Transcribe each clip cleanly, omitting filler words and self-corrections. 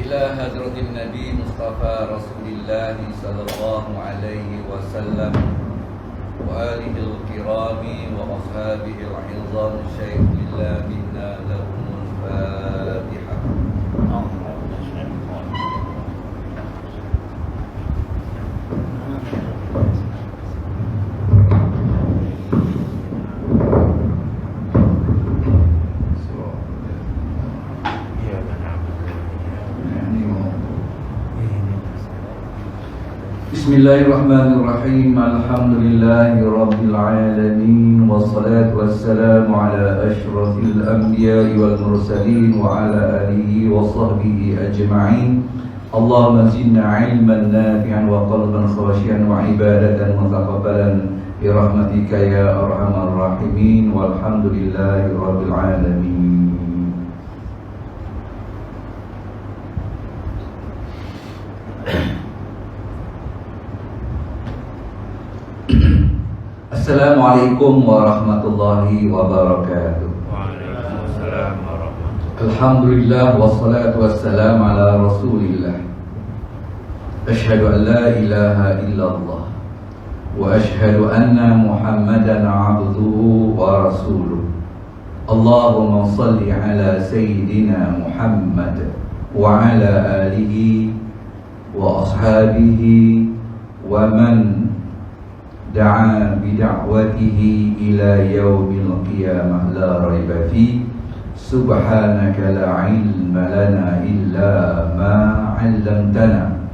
إلى حضرة النبي مصطفى رسول الله صلى الله عليه وسلم وآله الكرام وأصحابه العظام شيخ الله منا لهم الفاتحة. Bismillahirrahmanirrahim. Alhamdulillahi rabbil alamin. Wassalatu wassalamu ala asyrafil anbiya'i wal mursalin wa ala alihi wa sahbihi ajma'in. Allahumma zidna ilman nafi'an wa qalban khashian wa ibadatan mutaqabbalan bi rahmatika ya arhamar rahimin. Walhamdulillahi rabbil alamin. Assalamualaikum warahmatullahi wabarakatuh. Waalaikumsalam warahmatullahi. Alhamdulillah wassalatu wassalamu ala Rasulillah. Asyhadu an la ilaha illallah wa asyhadu anna Muhammadan abduhu wa rasuluh. Allahumma salli ala sayyidina Muhammad wa ala alihi wa ashabihi wa man da'a bida'watihi ila yaumil qiyamah la raiba fi. Subhanaka la ilma lana illa ma 'allamtana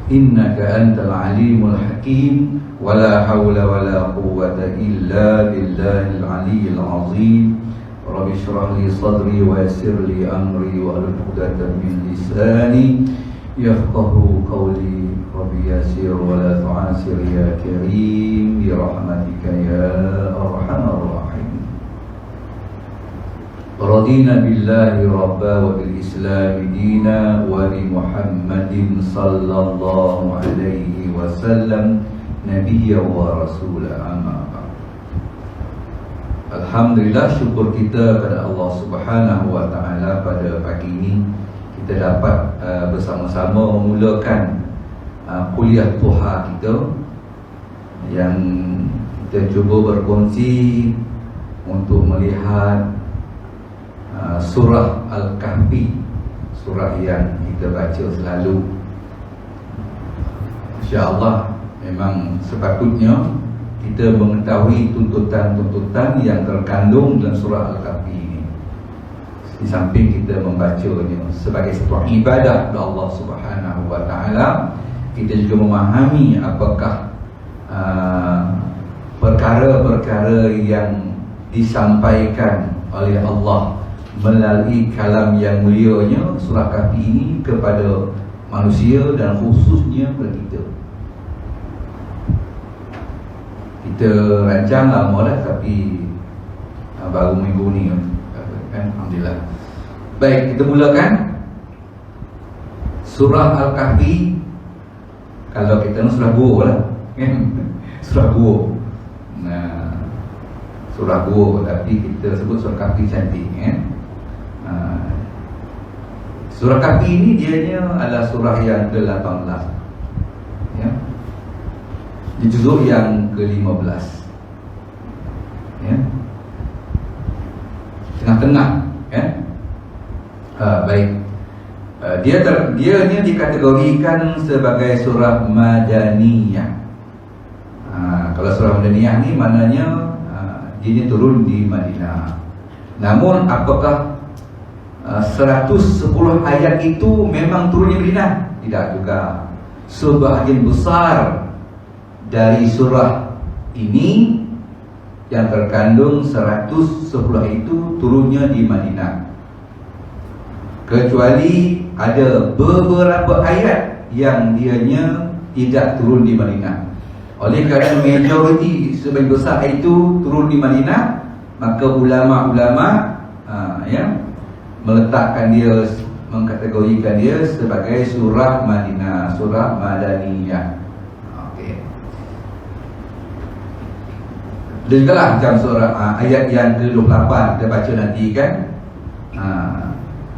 innaka antal alimul hakim. Wa la hawla wa la quwwata illa billahil aliyyil azim. Rabbi shrah li sadri wa yassir li amri wa hlul 'uqdatam min lisani yafqahu qawli. Rabbi yasir wa la tu'asir ya karim bi rahmatika ya arhamar rahim. Radina billahi rabba wa bil islam dina wa bi Muhammadin sallallahu alaihi wasallam nabiyya wa rasula, amma ba'd. Alhamdulillah, syukur kita kepada Allah Subhanahu wa taala pada pagi ini kita dapat bersama-sama memulakan kuliah duha kita yang kita cuba berkongsi untuk melihat surah Al-Kahfi, surah yang kita baca selalu. InsyaAllah memang sepatutnya kita mengetahui tuntutan-tuntutan yang terkandung dalam surah Al-Kahfi ini. Di samping kita membacanya sebagai satu ibadah kepada Allah Subhanahu wa taala, kita juga memahami apakah perkara-perkara yang disampaikan oleh Allah melalui kalam yang mulianya surah Kahfi ini kepada manusia dan khususnya kepada kita. Kita rancang lama dah, tapi baru minggu ni kan, alhamdulillah. Baik, kita mulakan surah Al-Kahfi. Kalau kita nak surah gua lah kan? Surah gua. Nah, surah gua, tapi kita sebut surah Kahfi cantik kan? Surah Kahfi ini dianya adalah surah yang ke-18 ya? Di juzuk yang ke-15 ya? Tengah-tengah kan? Baik. Dia dikategorikan sebagai surah Madaniyah. Kalau surah Madaniyah ni maknanya dia turun di Madinah. Namun apakah 110 ayat itu memang turun di Madinah? Tidak juga. Sebahagian besar dari surah ini yang terkandung 110 itu turunnya di Madinah, kecuali ada beberapa ayat yang dianya tidak turun di Madinah. Oleh kerana majoriti sebagian besar itu turun di Madinah, maka ulama-ulama meletakkan dia, mengkategorikan dia sebagai surah Madinah, surah Madaniyah. Okey. Dan juga lah macam surah ayat yang ke-28 kita baca nanti kan.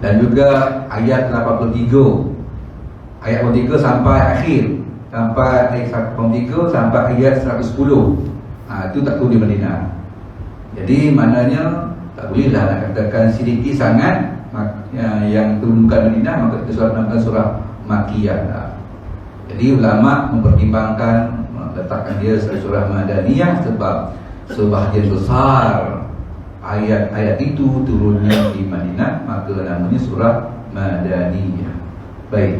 dan juga ayat 83. Ayat 83 sampai akhir, sampai ayat 83 sampai ayat 110. Itu tak turun di Madinah. Jadi maknanya tak bolehlah nak katakan sedikit sangat yang turunkan Madinah, maka kita namakan surah Makkiyah. Jadi ulama mempertimbangkan letakkan dia sebagai surah Madaniyah sebab sebahagian besar ayat-ayat itu turunnya di Madinah, maka namanya surah Madaniyah. Baik.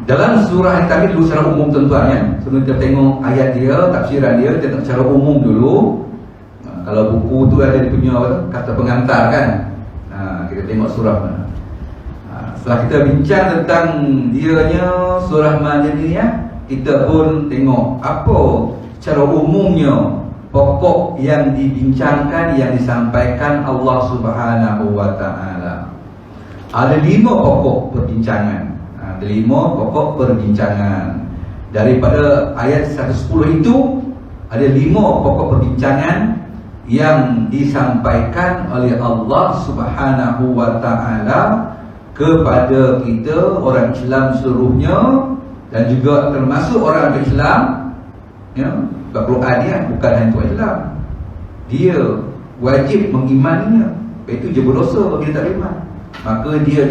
Dalam surah yang tadi dulu secara umum tuan-tuan, sebelum kita tengok ayat dia, tafsiran dia, kita tengok secara umum dulu. Kalau buku tu ada dia punya kata pengantar kan. Kita tengok surah mana. Setelah kita bincang tentang dianya surah Madaniyah, kita pun tengok apa secara umumnya pokok yang dibincangkan, yang disampaikan Allah Subhanahu wa taala. Ada 5 pokok perbincangan. Ada 5 pokok perbincangan. Daripada ayat 110 itu ada 5 pokok perbincangan yang disampaikan oleh Allah Subhanahu wa taala kepada kita orang Islam seluruhnya, dan juga termasuk orang Islam, ya, Al-Quran ni bukan hanya orang Islam. Dia wajib mengimaninya. Itu je berdosa bagi dia tak beriman. Maka dia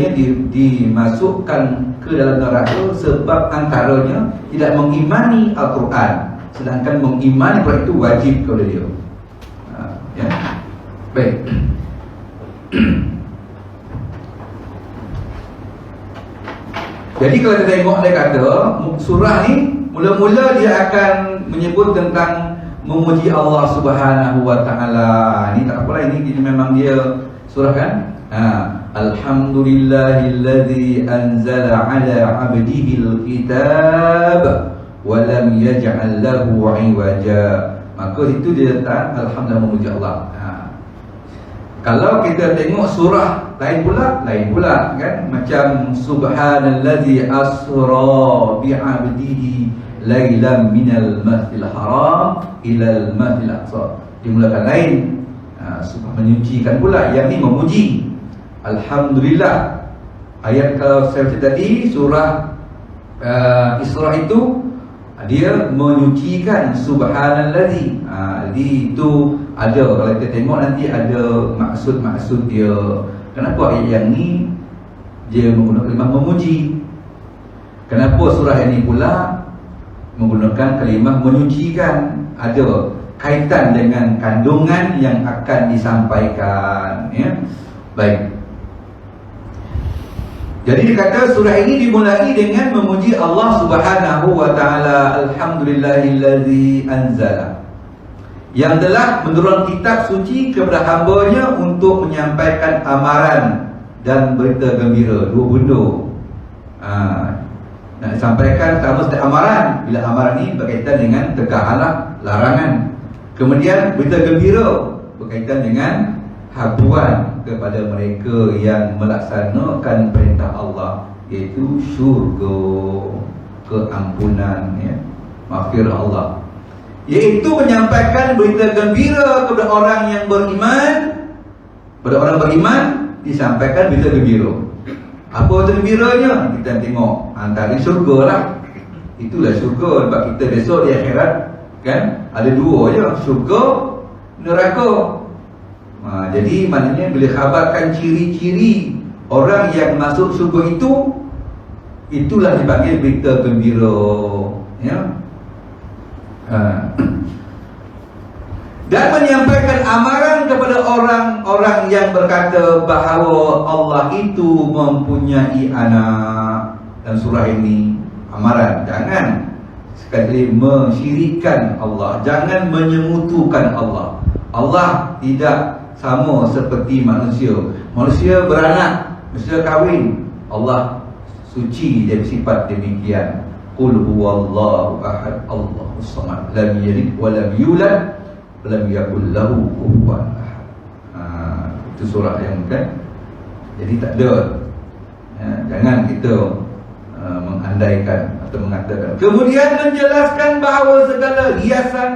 dimasukkan ke dalam neraka sebab antaranya tidak mengimani Al-Quran. Sedangkan mengimani Al-Quran itu wajib kepada dia. Ya. Baik. Jadi kalau kita tengok, dia kata surah ni mula-mula dia akan menyebut tentang memuji Allah Subhanahu wa taala. Ini tak apalah, ini memang dia surah kan. Alhamdulillahilladzi anzala ala 'abdihil kitab wa lam yaj'al lahu 'iwaja. Maka itu dia letak alhamdulillah memuji Allah. Kalau kita tengok surah lain pula kan, macam subhanallazi asra bi'abdihi lailan minal masjidil haram ilal masjidil aqsa. Dimulakan lain, menyucikan pula, yang ni memuji. Alhamdulillah. Ayat kalau saya baca tadi surah Isra itu dia menyucikan subhanallazi. Jadi itu ada, kalau kita tengok nanti ada maksud-maksud dia. Kenapa ayat yang ni dia menggunakan kalimah memuji? Kenapa surah ini pula menggunakan kalimah menyucikan? Ada kaitan dengan kandungan yang akan disampaikan, ya. Baik. Jadi dikata surah ini dimulai dengan memuji Allah Subhanahu wa taala. Alhamdulillahillazi anzala, yang telah menurunkan kitab suci kepada hamba-Nya untuk menyampaikan amaran dan berita gembira. Dua benda nak disampaikan. Pertama setiap amaran, bila amaran ini berkaitan dengan tegak larangan. Kemudian berita gembira berkaitan dengan habuan kepada mereka yang melaksanakan perintah Allah, iaitu syurga, keampunan, ya, maghfirah Allah. Iaitu menyampaikan berita gembira kepada orang yang beriman. Pada orang beriman disampaikan berita gembira. Apa berita gembiranya? Kita tengok antara syurga lah. Itulah syurga. Sebab kita besok di akhirat kan ada dua je, syurga, neraka. Jadi maknanya bila khabarkan ciri-ciri orang yang masuk syurga itu, itulah dipanggil berita gembira, ya. Dan menyampaikan amaran kepada orang-orang yang berkata bahawa Allah itu mempunyai anak. Dan surah ini amaran, jangan sekali mensyirikkan Allah, jangan menyemutukan Allah. Allah tidak sama seperti manusia. Manusia beranak, manusia kahwin. Allah suci dari sifat demikian. Qul huwallahu ahad, Allahus samad, lam yalid wa lam yulad wa lam yakul lahu kufuwan ahad. Itu surah yang kan. Jadi tak ada, ya, jangan kita mengandaikan atau mengatakan. Kemudian menjelaskan bahawa segala hiasan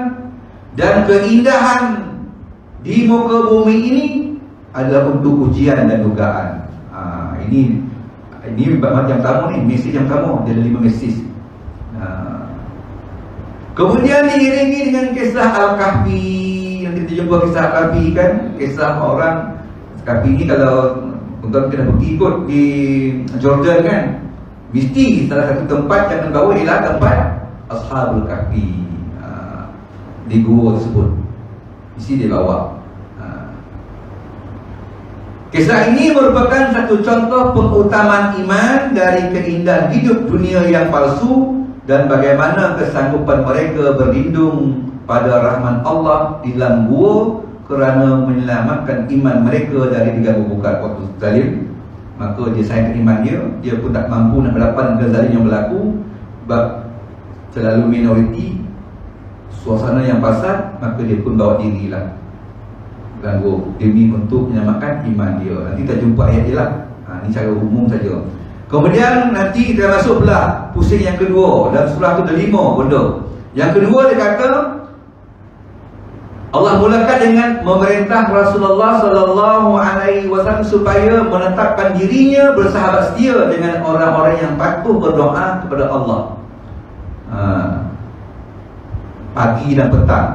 dan keindahan di muka bumi ini adalah untuk ujian dan dugaan. Ini yang pertama ni, mesej yang pertama, dia ada 5 mesej. Kemudian diiringi dengan kisah Al-Kahfi. Yang kita jumpa kisah Al-Kahfi kan, kisah orang Kahfi ni kalau tuan-tuan kena pergi ikut di Jordan kan, mesti salah satu tempat yang membawa ialah tempat Ashabul Kahfi. Di gua tersebut mesti dia bawa. Kisah ini merupakan satu contoh pengutamaan iman dari keindahan hidup dunia yang palsu dan bagaimana kesanggupan mereka berlindung pada rahmat Allah di dalam gua kerana menyelamatkan iman mereka dari diganggu bukan waktu zalim. Maka dia sayangkan iman dia pun tak mampu nak berhadapan dengan zalim yang berlaku sebab selalu minoriti, suasana yang pasat, maka dia pun bawa dirilah ganggu demi untuk menyelamatkan iman dia. Nanti kita jumpa ayat dia lah. Ini cara umum saja. Kemudian nanti kita masuk pula pusing yang kedua. Dalam surah tu ada 5 benda. Yang kedua dia kata Allah mulakan dengan memerintah Rasulullah SAW supaya menetapkan dirinya bersahabat setia dengan orang-orang yang patuh berdoa kepada Allah pagi dan petang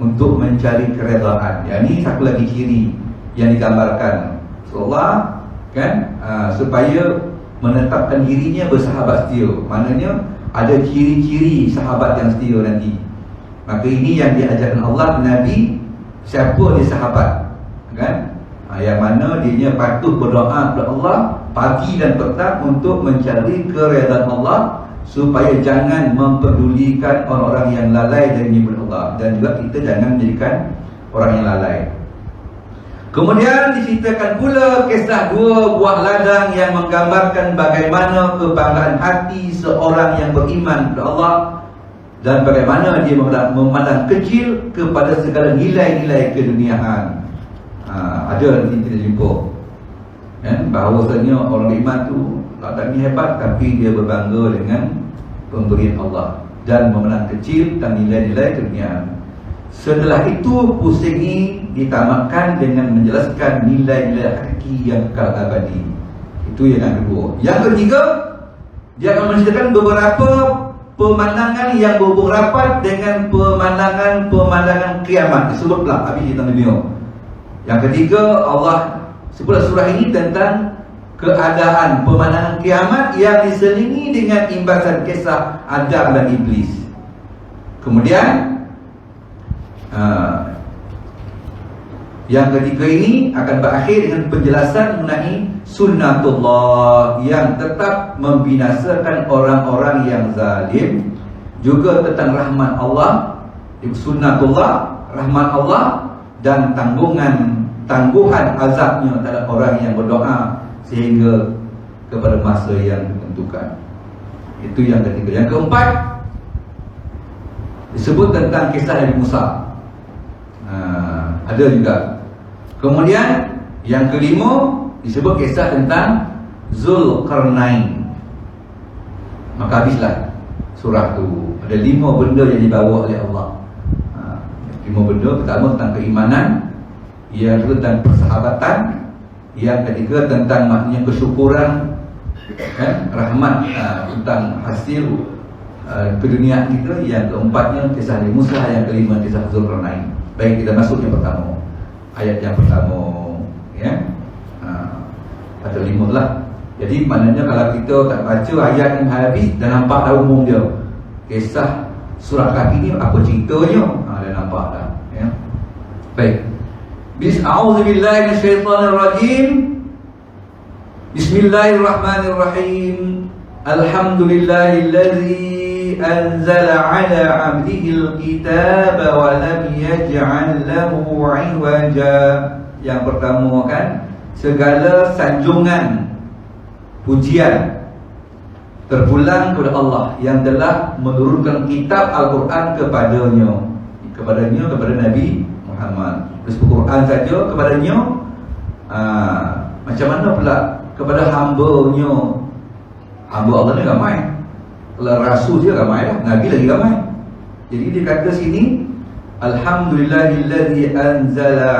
untuk mencari keredaan. Ini satu lagi ciri yang digambarkan Rasulullah kan, supaya menetapkan dirinya bersahabat setia. Maknanya ada ciri-ciri sahabat yang setia nanti. Maka ini yang diajarkan Allah Nabi, siapa dia sahabat kan, yang mana dia patuh berdoa kepada Allah pagi dan petang untuk mencari keredaan Allah, supaya jangan memperdulikan orang-orang yang lalai dari nikmat Allah, dan juga kita jangan menjadikan orang yang lalai. Kemudian diceritakan pula kisah 2 buah ladang yang menggambarkan bagaimana kebanggaan hati seorang yang beriman kepada Allah dan bagaimana dia memandang kecil kepada segala nilai-nilai keduniaan. Ada nanti kita jumpa bahawasanya orang beriman tu ladangnya hebat, tapi dia berbangga dengan pemberian Allah dan memandang kecil dan nilai-nilai keduniaan. Setelah itu pusing ini ditamatkan dengan menjelaskan nilai-nilai hakiki yang kekal abadi. Itu yang kedua. Yang ketiga, dia akan menceritakan beberapa pemandangan yang berhubung rapat dengan pemandangan kiamat. Disebutlah habis kita dunia. Yang ketiga, Allah sebutlah surah ini tentang keadaan pemandangan kiamat yang diselingi dengan imbasan kisah Adam dan Iblis. Kemudian yang ketiga ini akan berakhir dengan penjelasan mengenai sunnatullah yang tetap membinasakan orang-orang yang zalim, juga tentang rahmat Allah, sunnatullah, rahmat Allah, dan tangguhan azabnya terhadap orang yang berdoa sehingga kepada masa yang ditentukan. Itu yang ketiga. Yang keempat disebut tentang kisah Nabi Musa. Ada juga. Kemudian yang kelima disebut kisah tentang Zulkarnain. Maka habislah surah tu. Ada 5 benda yang dibawa oleh Allah. 5 benda. Pertama tentang keimanan, yang kedua tentang persahabatan, yang ketiga tentang maknanya kesyukuran, rahmat, tentang hasil keduniaan kita. Yang keempatnya kisah Nabi Musa, yang kelima kisah Zulkarnain. Baik, kita masuk yang pertama, ayat yang pertama, ada 5 lah. Jadi maknanya kalau kita tak baca ayat yang habis, dah nampak dah umum dia. Kisah surah Kahfi ni apa ceritanya, dah nampak dah. Baik. A'udzubillahi minasyaitonirrajim. Bismillahirrahmanirrahim. Alhamdulillahillazi anzala ala 'abdihil kitaba wa lam yaj'al lahu 'iwaja. Yang pertama kan, segala sanjungan pujian terpulang kepada Allah yang telah menurunkan kitab Al-Quran kepada Nabi Muhammad. Terus Al-Quran saja kepadanya, macam mana pula kepada hamba-Nya Hamba Allah ni ramai. Kalau Rasul dia ramai lah, Nabi lagi ramai. Jadi dia kata sini, Alhamdulillahillazi anzala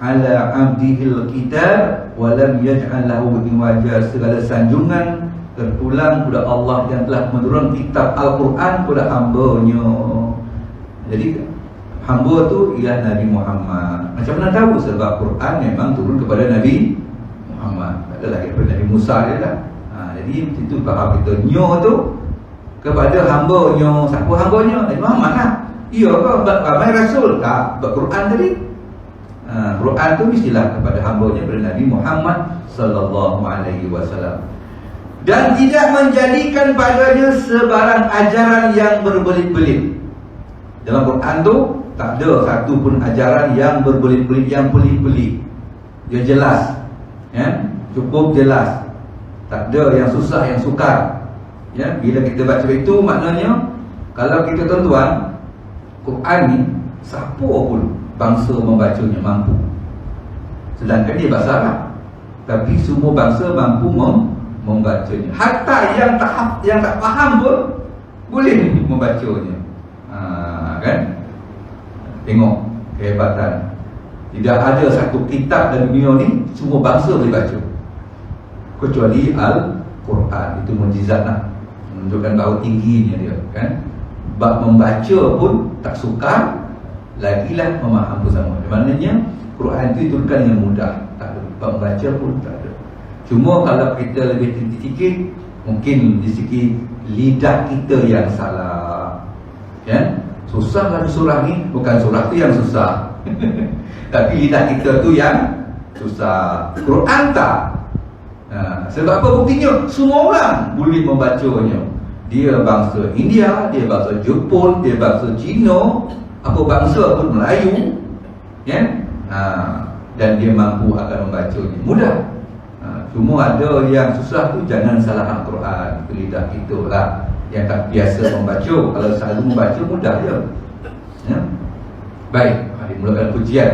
ala abdihil kitab wa lam yaj'al lahu iwaja. Segala sanjungan terpulang kepada Allah yang telah menurunkan kitab Al-Quran kepada hamba-Nya. Jadi hamba tu ialah Nabi Muhammad. Macam mana tahu? Sebab Quran memang turun kepada Nabi Muhammad. Tak adalah kepada Nabi Musa dia lah. Jadi itu faham kita. Nyo tu kepada hamba-Nya. Siapa hamba-Nya? Nabi Muhammad lah. Iya ke? Ramai Rasul tak? Quran tadi. Quran tu mestilah kepada hamba-Nya, kepada Nabi Muhammad sallallahu alaihi wasallam. Dan tidak menjadikan padanya sebarang ajaran yang berbelit-belit. Dalam Quran tu tak ada satu pun ajaran yang berbelit-belit, yang pelik-pelik. Dia jelas, ya? Cukup jelas. Tak ada yang susah, yang sukar. Ya, bila kita baca itu maknanya kalau kita tuan-tuan, Quran ni siapa pun bangsa membacanya mampu. Sedangkan dia bahasa Arab, tapi semua bangsa mampu membacanya. Hatta yang tak faham pun boleh membacanya. Kan? Tengok kehebatan. Tidak ada satu kitab dalam dunia ni semua bangsa boleh baca, kecuali Al-Quran. Itu mukjizat lah, menunjukkan bahawa tingginya dia, kan? Bab membaca pun tak sukar, lagilah memaham bersama. Maknanya Quran itu diturunkan dengan mudah. Tak ada bab membaca pun tak ada. Cuma kalau kita lebih teliti sikit, mungkin di segi lidah kita yang salah, ya? Susah lah surah ni. Bukan surah tu yang susah tapi lidah kita tu yang susah. Quran tak. Sebab apa buktinya? Semua orang boleh membacanya. Dia bangsa India, dia bangsa Jepun, dia bangsa Cina, apa bangsa pun Melayu, ya? Dan dia mampu akan membacanya. Mudah. Cuma ada yang susah tu, jangan salahkan Quran. Itu lidah kita lah yang tak biasa membaca. Kalau selalu membaca mudah je, ya? Baik, dimulakan pujian.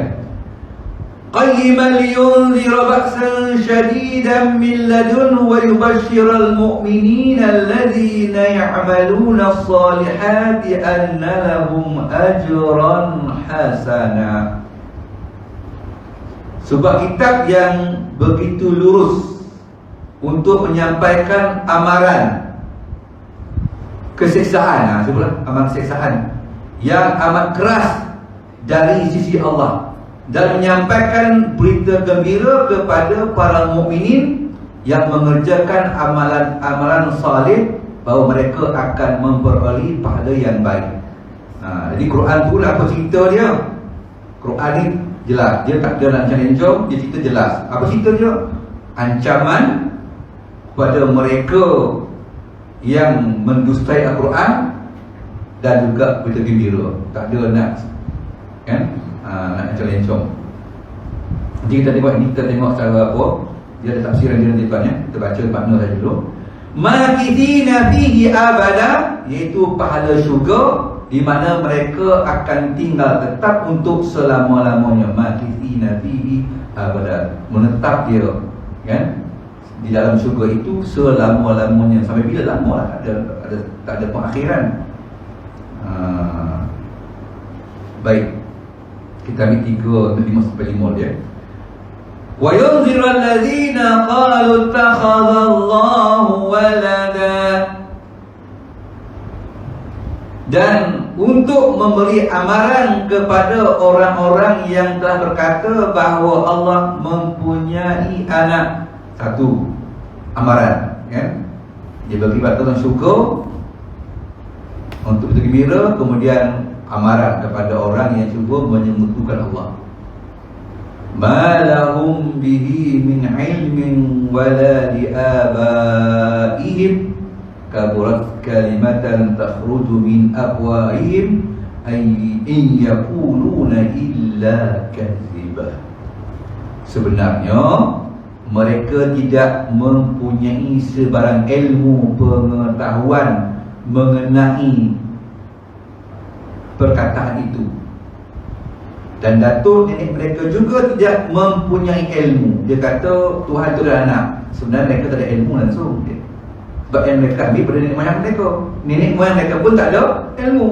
Qayyiman liyunzira ba'san syadidan min ladun wa yubashshiral mu'minina alladhina ya'maluna as-salihati anna lahum ajran hasana. Sebuah kitab yang begitu lurus untuk menyampaikan amaran keseksaan, sebelah amaran keseksaan yang amat keras dari sisi Allah, dan menyampaikan berita gembira kepada para mukminin yang mengerjakan amalan-amalan salih, bahawa mereka akan memperoleh pahala yang baik. Jadi Quran tu apa cerita dia? Quran ni jelas, dia tak ada rancang-rancang, dia cerita jelas. Apa cerita dia? Ancaman kepada mereka yang mendustai Al-Quran, dan juga berita gembira. Tak ada nak, kan? Nak rancang-rancang. Nanti kita tengok ini, kita tengok secara apa. Dia ada tafsiran dia nanti depan, ya. Kita baca makna saja dulu. Makithina fihi abada, iaitu pahala syurga di mana mereka akan tinggal tetap untuk selama-lamanya. Makithina fihi abada, menetap dia, kan, di dalam syurga itu selama-lamanya. Sampai bila lama lah, tak ada pengakhiran. Baik, kita ambil 3 sampai 5 dia. Wa yunziru allazina qalu ittakhadallahu walada, dan untuk memberi amaran kepada orang-orang yang telah berkata bahawa Allah mempunyai anak. Satu amaran, kan? Dia bagi batu syukur untuk bergembira. Kemudian amaran kepada orang yang cuba menyekutukan Allah. Ma lahum bihi min ilmin wala li abaihim kaburat kalimatan takhruju min afwahihim ay in yaquluna illa kadziba. Sebenarnya mereka tidak mempunyai sebarang ilmu pengetahuan mengenai perkataan itu, dan datuk nenek mereka juga tidak mempunyai ilmu. Dia kata Tuhan itu adalah anak. Sebenarnya mereka tak ada ilmu langsung. Sebab yang mereka ambil pada nenek moyang mereka. Nenek moyang mereka pun tak ada ilmu.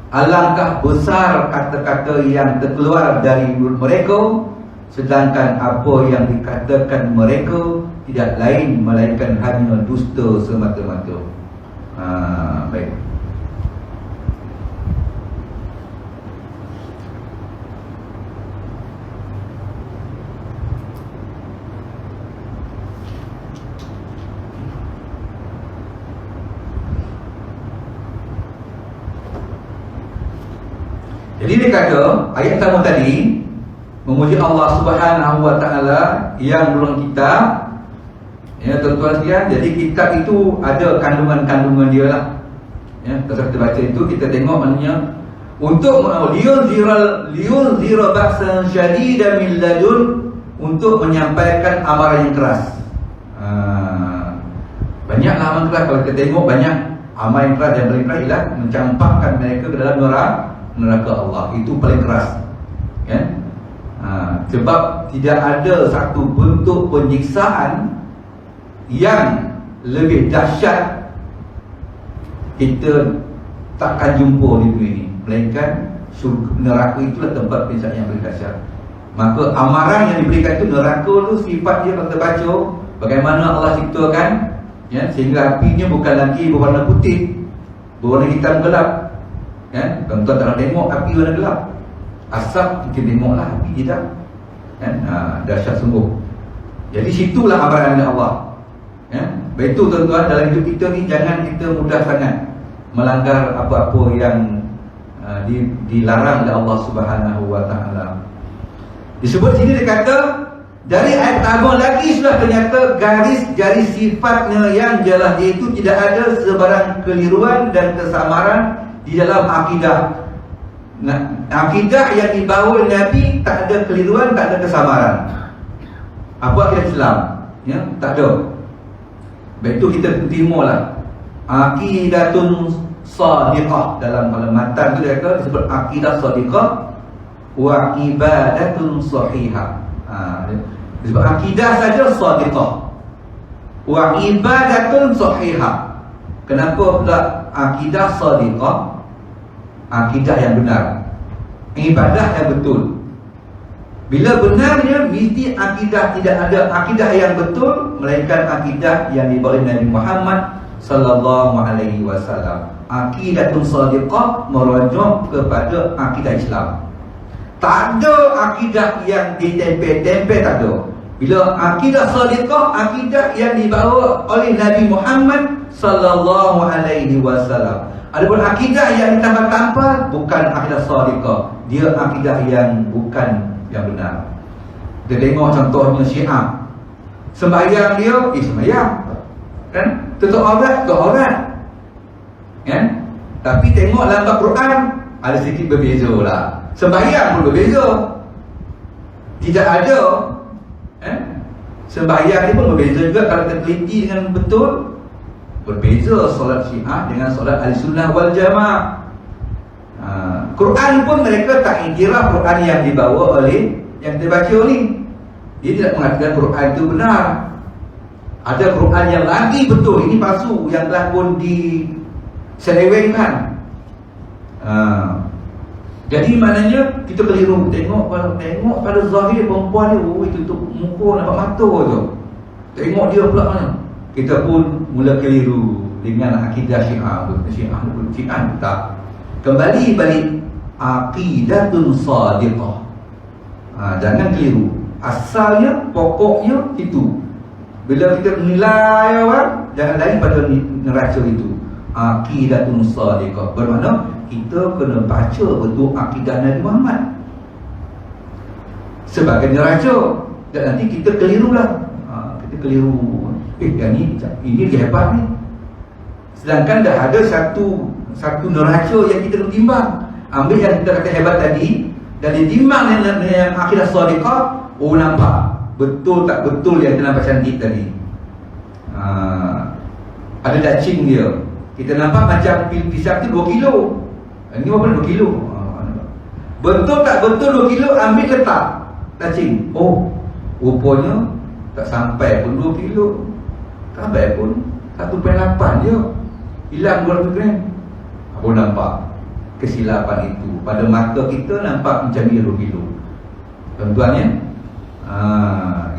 Alangkah besar kata-kata yang terkeluar dari mulut mereka, sedangkan apa yang dikatakan mereka tidak lain melainkan hanya dusta semata-mata. Baik. Jadi dia kata, ayat pertama tadi memuji Allah Subhanahu wa taala yang menurunkan kitab. Ya, tuan-tuan sekalian, jadi kitab itu ada kandungan-kandungan dia lah. Ya, kalau kita baca itu kita tengok maknanya untuk liyunzira ba'san syadidan min ladun, untuk menyampaikan amaran yang keras. Banyaklah amaran keras. Kalau kita tengok banyak amaran yang keras, yang paling keras ialah mencampakkan mereka ke dalam neraka Allah. Itu paling keras, kan? Sebab tidak ada satu bentuk penyiksaan yang lebih dahsyat kita takkan jumpa di dunia ini, melainkan neraka itulah tempat penyiksaan yang paling dahsyat. Maka amaran yang diberikan itu, neraka tu sifat dia, kalau kita baca bagaimana Allah ciptakan, ya, sehingga apinya bukan lagi berwarna putih, berwarna hitam gelap. Kan? Tuan-tuan tak nak tengok api warna gelap, asap mungkin tengoklah, api tidak, kan? Dahsyat sungguh. Jadi situlah amaran Allah. Ya? Baik itu tuan-tuan, dalam hidup kita ni jangan kita mudah sangat melanggar apa-apa yang dilarang oleh Allah Subhanahu wa taala. Disebut sini dia kata, dari ayat pertama lagi sudah ternyata garis-garis sifatnya yang jelas, iaitu tidak ada sebarang keliruan dan kesamaran di dalam akidah. Akidah yang dibawa Nabi tak ada keliruan, tak ada kesamaran. Apa akidah Islam? Ya, tak ada. Baik itu kita terimalah aqidatun shadiqah. Dalam matan tu dia kata disebut aqidah shadiqah wa ibadatun sahihah. Disebut akidah saja shadiqah wa ibadatun sahihah. Kenapa pula akidah shadiqah? Akidah yang benar, ibadah yang betul. Bila benarnya, mesti akidah, tidak ada akidah yang betul melainkan akidah yang dibawa Nabi Muhammad sallallahu alaihi wasallam. Aqidatun shadiqah merujuk kepada akidah Islam. Tak ada akidah yang ditempel-tempel, tak ada. Bila akidah shadiqah, akidah yang dibawa oleh Nabi Muhammad sallallahu alaihi wasallam. Adapun akidah yang ditambah-tambah bukan akidah shadiqah, dia akidah yang bukan yang benar. Kita tengok contohnya Syiah. Sembahyang dia, sembahyang, kan? Tutup aurat, kan? Tapi tengok dalam Al-Quran ada sedikit berbeza lah. Sembahyang pun berbeza. Tidak ada, sembahyang ni pun berbeza juga. Kalau kita teliti dengan betul, berbeza solat Syiah dengan solat Ahlussunnah wal Jamaah. Quran pun mereka tak iktiraf Quran yang dibawa oleh yang terbaca ni. Dia tidak mengatakan Quran itu benar. Ada Quran yang lagi betul, ini palsu, yang telah pun diselewengkan. Jadi maknanya kita keliru. Tengok pada zahir perempuan dia, itu tutup muka nampak mata tu. Tengok dia pula mana. Kita pun mula keliru dengan akidah Syiah. Syiah tak. Kembali balik aqidatun shadiqah. Jangan keliru. Asalnya, pokoknya itu. Bila kita menilai orang, jangan lain pada neraca itu. Aqidatun shadiqah bermakna kita kena baca betul akidah Nabi Muhammad sebagai neraca. Dan nanti kita kelirulah. Kita keliru. Yang ini lagi hebat ni. Sedangkan dah ada satu neraca yang kita kena timbang. Ambil yang kita kata hebat tadi dan ditimbang yang akidah shadiqah. Oh, nampak betul tak betul yang kita nampak cantik tadi. Ada dacing dia. Kita nampak macam pisang tu 2 kilo. Ini berapa 2 kilo? Betul tak betul 2 kilo, ambil letak dacing. Oh, rupanya tak sampai pun 2 kilo. Tak baik pun. 1.8 je. Hilang 200 gram. Aku nampak kesilapan itu. Pada mata kita nampak macam biru-biru. Tuan-tuan ya.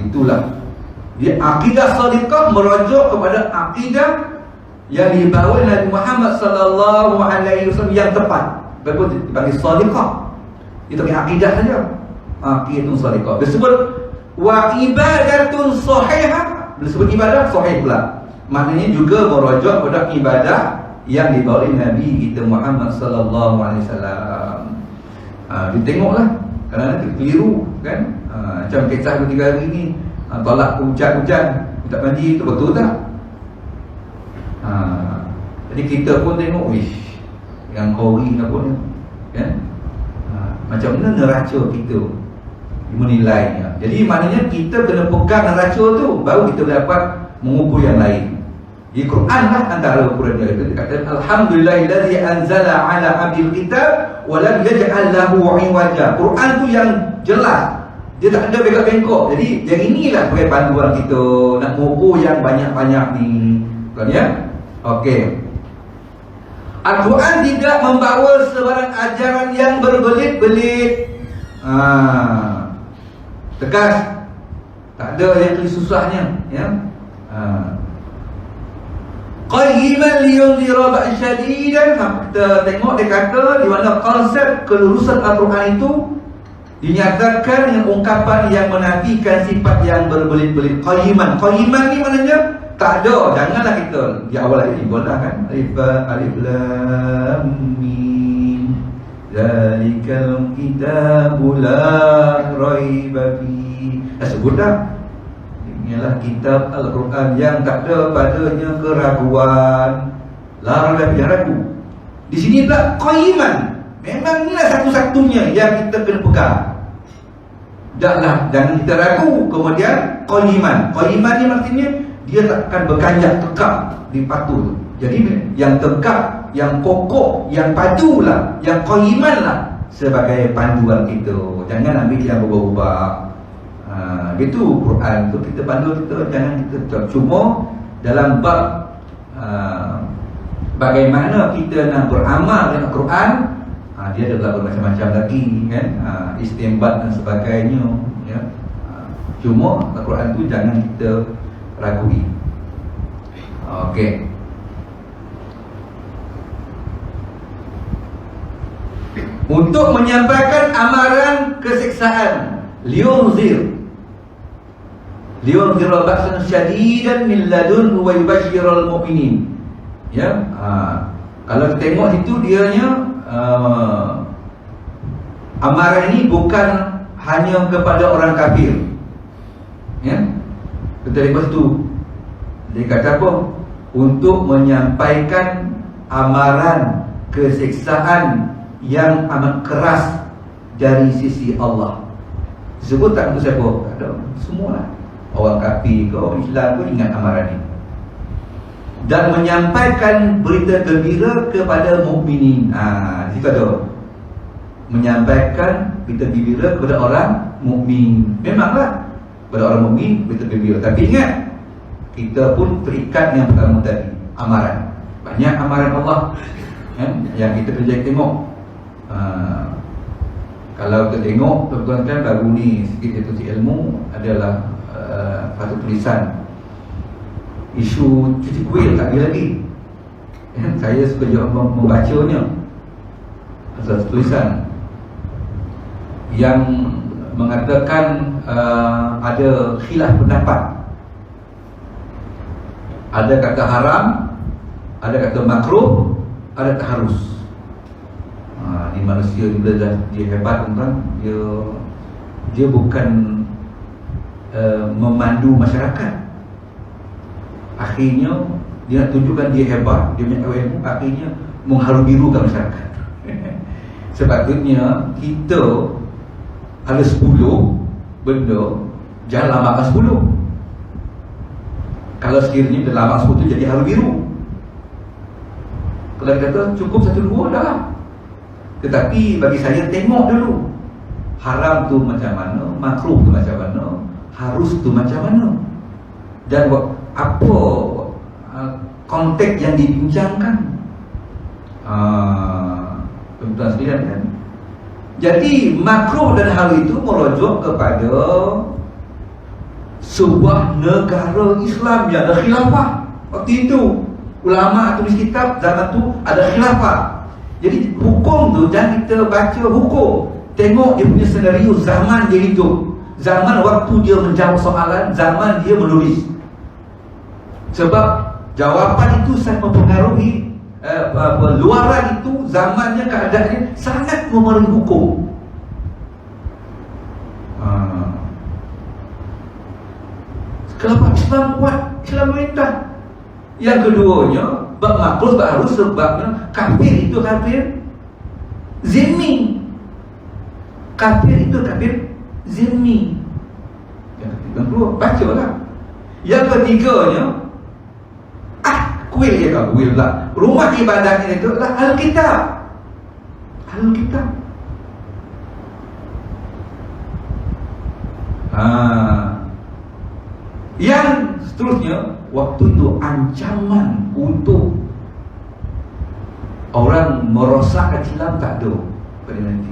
Itulah. Dia akidah shadiqah merujuk kepada akidah yang dibawa Nabi Muhammad sallallahu alaihi wasallam yang tepat. Bagus dipanggil shadiqah. Itu akidah saja. Akidah shadiqah. Disebut wa ibadatun sahihah. Disebut ibadah sahih pula. Maknanya juga merujuk kepada ibadah yang dibawa oleh Nabi kita Muhammad sallallahu alaihi wasallam. Ditengoklah kadang-kadang kita keliru kan. Macam kisah 2-3 hari ni, tolak hujan-hujan minta mandi, itu betul tak? Jadi kita pun tengok, wish, yang kori apa ni kan? Macam mana neraca kita menilainya. Jadi maknanya kita kena pegang neraca tu, baru kita dapat mengukur yang lain. Di Quran lah antara ukuran dia. Dia kata alhamdulillahillazi anzala ala abdil kitab wa lam yaj'al lahu 'iwaja. Quran tu yang jelas. Dia tak ada bengkok-bengkok. Jadi yang inilah sebagai panduan kita nak mengukur yang banyak-banyak ni. Kan ya? Okey. Al-Quran tidak membawa sebarang ajaran yang berbelit-belit. Tegas. Tak ada yang susahnya, ya. Qayyiman liyunzira ba'san syadidan. Kita tengok dia kata di mana konsep kelurusan Al-Quran itu dinyatakan dengan ungkapan yang menafikan sifat yang berbelit-belit. Qayyiman. Qayyiman ni maknanya tak ada. Janganlah kita di awal ayat ni bolah kan. Alif lam mim. Zalikal kitabu la raiba fi. Sebut dah. Inilah kitab Al-Quran yang tak ada padanya keraguan. La raiba fi, ragu. Di sini pula qayyiman. Memang inilah satu-satunya yang kita kena pegang. Jangan kita ragu. Kemudian qayyiman. Qayyiman ni maksudnya dia takkan berkanjak tegak di patu tu. Jadi yang tegak, yang kokoh, yang padulah, yang qayyiman lah sebagai panduan kita. Jangan ambil yang berubah-ubah. Itu Quran tu kita pandu kita, jangan kita tegak. Cuma dalam bab bagaimana kita nak beramal dengan Quran, dia ada bermacam-macam lagi kan, istinbat dan sebagainya ya. Cuma Al-Quran tu jangan kita ragui. Okey. Untuk menyampaikan amaran kesiksaan, liyunzir ba'san syadidan min ladun wa yubashshiral mu'minin. Ya, kalau kita tengok situ dianya amaran ini bukan hanya kepada orang kafir. Ya. Kita lihat situ. Dia kata apa? Untuk menyampaikan amaran kesiksaan yang amat keras dari sisi Allah. Disebut tak untuk siapa? Tak ada. Semualah. Orang kafir ke orang Islam pun ingat amaran ini. Dan menyampaikan berita gembira kepada mukminin. Di situ ada. Menyampaikan berita gembira kepada orang mukmin. Memanglah kepada orang mukmin berita gembira. Tapi ingat, kita pun terikat yang pertama tadi, amaran. Banyak amaran Allah yang kita kerja tengok. Kalau kita tengok, tuan-tuan kan baru ni sikit institusi ilmu adalah satu tulisan isu cuci kuil tak ada lagi. Saya suka juga membacanya. Satu tulisan yang mengatakan ada khilaf pendapat. Ada kata haram, ada kata makruh, ada kata harus. Ni manusia dia hebat kan, dia bukan memandu masyarakat. Akhirnya dia nak tunjukkan dia hebat, dia punya ilmu, akhirnya mengharu-birukan masyarakat. Sepatutnya kita ada 10 benda, jangan lamakan 10. Kalau sekiranya dia lama 10 tu jadi haru-biru. Kalau dia kata cukup 1-2 dah lah. Tetapi bagi saya tengok dulu, haram tu macam mana, makruh tu macam mana, harus tu macam mana, dan apa konteks yang dibincangkan. Tuan-tuan sekalian kan. Jadi makruh dan hal itu merujuk kepada sebuah negara Islam yang ada khilafah. Waktu itu ulama tulis kitab zaman tu ada khilafah. Jadi hukum tu jangan kita baca hukum, tengok dia punya senario zaman dia hidup, zaman waktu dia menjawab soalan, zaman dia menulis. Sebab jawapan itu sangat mempengaruhi luaran itu, zamannya, keadaannya sangat memengaruhi hukum. Kenapa Islam kuat? Islam perintah. Yang keduanya, bab makruh, bab harus, sebabnya kafir itu kafir zimmi. Kafir itu kafir zimmi. Yang kedua, baca lah. Yang ketiganya, kuil dia kan, kuil lah. Rumah ibadahnya itu adalah Alkitab. Alkitab. Yang seterusnya, waktu itu ancaman untuk orang merosakkan Islam tak ada pada nanti.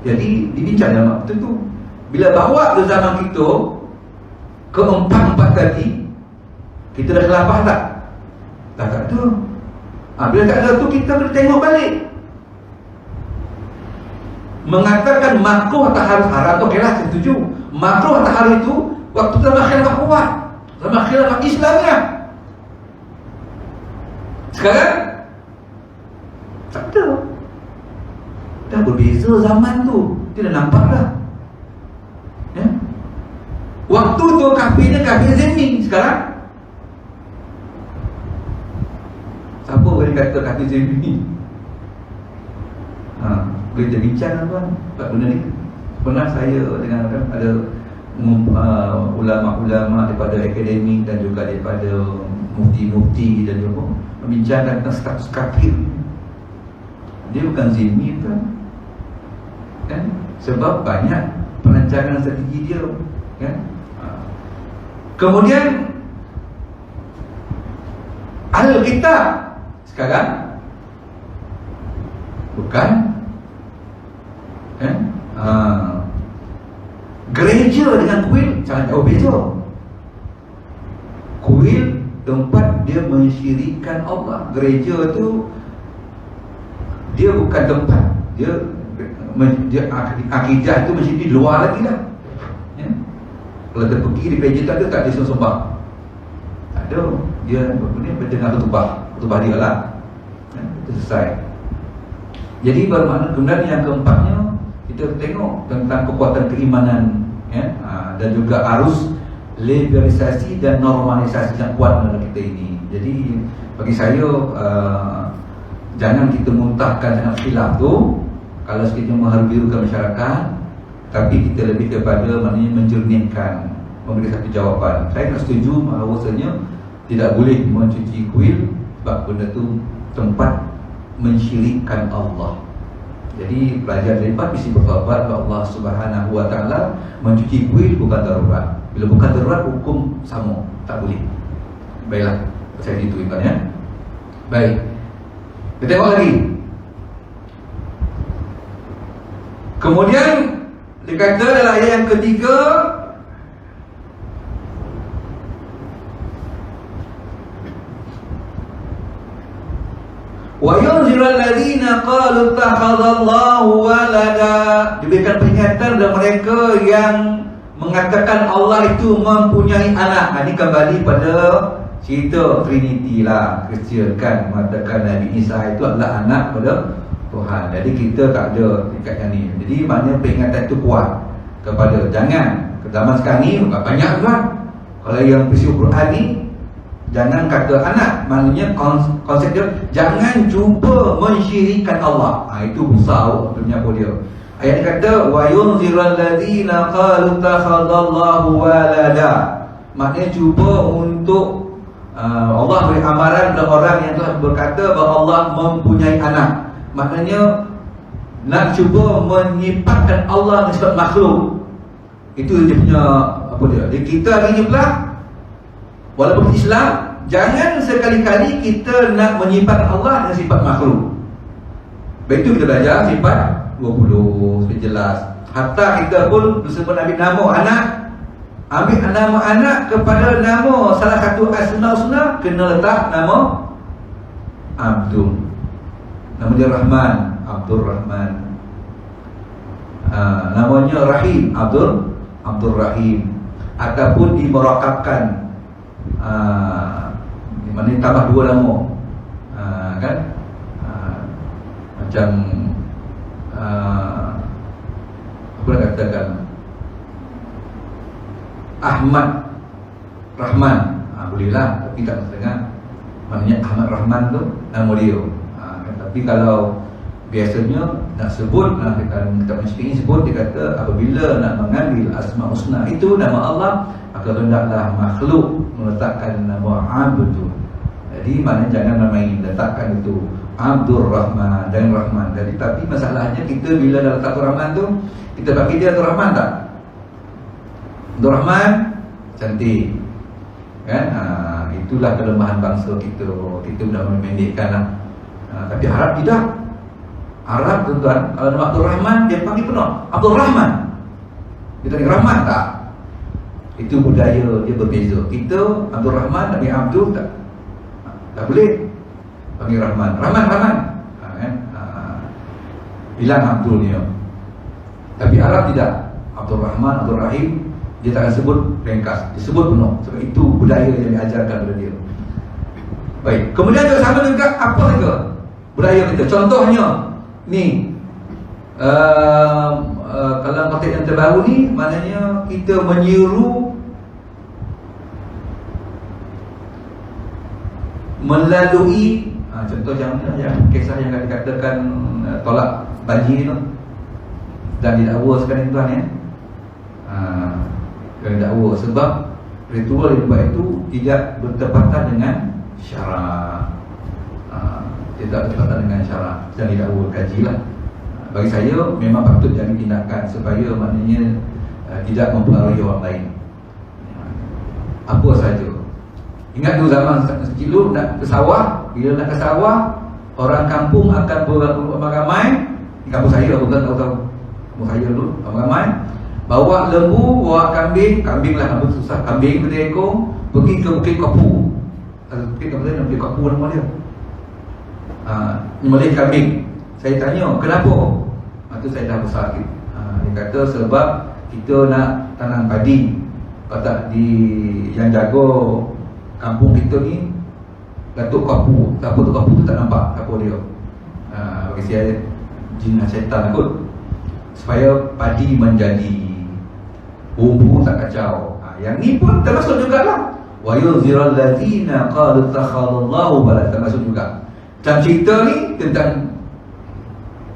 Jadi dibincang dalam waktu itu. Bila bawa ke zaman kita, keempat-empat tadi, kita dah khilafah tak? Tak ada. Bila tak ada tu, kita kena tengok balik. Mengatakan makruh tak harus haram tu, okeylah, saya setuju. Makruh tak harus itu waktu zaman khilafah kuat, zaman khilafah Islamnya. Sekarang tak ada. Dah berbeza zaman tu, dia dah nampak dah. Ya? Waktu tu kafirnya kafir zimmi. Sekarang siapa boleh kata kafir zimmi? Boleh kita bincang tuan. Sebab benda ni pernah saya dengan ada ulama-ulama daripada akademik dan juga daripada mufti-mufti dan juga membincangkan tentang status kafir. Dia bukan zimmi kan? Sebab banyak perancangan strategi dia kan? Kemudian Alkitab sekarang bukan kan? Gereja dengan kuil sangat jauh beza. Kuil tempat dia mensyirikkan Allah. Gereja tu dia bukan tempat, dia akidah tu mesti di luar lagi lah ya? Kalau kita pergi di gereja tak ada, tak ada sembah, tak ada. Dia dengar khutbah dia lah ya? Itu selesai. Jadi bermakna kemudian yang keempatnya, kita tengok tentang kekuatan keimanan ya? Dan juga arus liberalisasi dan normalisasi yang kuat dalam kita ini. Jadi bagi saya jangan kita muntahkan sangat khilaf tu kalau sekiranya mengharbirukan masyarakat, tapi kita lebih kepada maknanya menjernihkan, memberi satu jawapan. Saya tak setuju bahawasanya tidak boleh mencuci kuil sebab benda tu tempat mensyirikkan Allah. Jadi pelajar daripada mesti bertobat kepada Allah Subhanahu Wa Taala. Mencuci kuil bukan darurat. Bila bukan darurat, hukum sama, tak boleh. Baiklah, saya itu ibaratnya. Baik. Kita tengok lagi. Kemudian dikata dalam ayat yang ketiga, wa yunzirul ladzina qalu ittakhadallahu walada. Diberikan peringatan kepada mereka yang mengatakan Allah itu mempunyai anak. Ini kembali pada cerita Trinity lah. Kristian kan mengatakan Nabi Isa itu adalah anak pada Tuhan. Jadi kita tak ada tingkat yang ni. Jadi maknanya peringatan itu kuat kepada jangan ke zaman sekarang ni banyak kan. Kalau yang peristiwa Quran ni, jangan kata anak. Maknanya konsep dia jangan cuba mensyirikkan Allah. Itu besar dunia dia. Ayat dia kata wa yunzirul ladzina qalu takhadallahu walada. Maknanya cuba untuk Allah beri amaran kepada orang yang telah berkata bahawa Allah mempunyai anak. Maknanya nak cuba menyifatkan Allah dengan sifat makhluk. Itu dia punya apa dia. Di kita hari ni pula walaupun Islam jangan sekali-kali kita nak menyifat Allah dengan sifat makhluk. Begitu kita belajar sifat 20 supaya jelas. Hatta kita pun disebut ambil nama anak, ambil nama anak kepada nama salah satu asma husna, kena letak nama Abdul. Nama dia Rahman, Abdul Rahman. Namanya Rahim, Abdul Rahim. Ataupun dimerakabkan, mana tambah dua nama, kan? Macam apa nak katakan, Ahmad Rahman, bolehlah, tapi tak setengah. Maknanya Ahmad Rahman tu nama dia. Tapi kalau biasanya nak sebut, kita mesti sebut, dia kata apabila nak mengambil asma husna itu nama Allah, maka hendaklah makhluk meletakkan nama Abdul. Jadi mana jangan main letakkan itu Abdul Rahman dan Rahman. Jadi tapi masalahnya kita bila dah letak Rahman tu, kita bagi dia Abdul Rahman tak? Abdul Rahman cantik, kan? Itulah kelemahan bangsa kita. Kita dah memendekkan lah. Tapi Arab tidak. Arab tuan-tuan, kalau nama Abdul Rahman, dia panggil penuh Abdul Rahman. Dia panggil Rahman tak? Itu budaya dia berbeza. Kita Abdul Rahman, Nabi Abdul tak boleh panggil Rahman. Rahman kan? Hilang Abdulnya. Tapi Arab tidak. Abdul Rahman, Abdul Rahim, dia tak akan sebut ringkas, dia sebut penuh. Sebab itu budaya yang diajarkan kepada dia. Baik. Kemudian juga sama juga apa juga budaya kita. Contohnya ni, kalau konteks yang terbaru ni, maknanya kita menyeru melalui contoh yang kisah yang dikatakan tolak banjir tu dan didakwa sekarang tuan ya. Didakwa sebab ritual yang dibuat itu tidak bertepatan dengan syarak. Tidak bertepatan dengan syarak dan didakwa kajilah. Bagi saya memang patut jadi tindakan supaya maknanya tidak mempengaruhi orang lain. Apa saja. Ingat tu zaman kecil dulu nak ke sawah, bila nak ke sawah, orang kampung akan beramai-ramai. Di kampung saya bukan tahu kampung saya dulu ramai-ramai. Bawa lembu, bawa kambing lah, kampung susah, kambing berekor, pergi ke Bukit Kapu. Bukit Kapu nama dia. Nyembelih kambing. Saya tanya, kenapa? Itu saya dah besar sikit. Dia kata sebab kita nak tanam padi. Kata di yang jaga kampung kita ni Datuk Kapu. Siapa tu Kapu tu tak nampak siapa dia. Bagi saya jin dan syaitan kot. Supaya padi menjadi bumbu tak kacau. Yang ni pun termasuk jugalah. Wa yunzirul ladzina qalu takhadallahu walad, termasuk juga. Dalam cerita ni tentang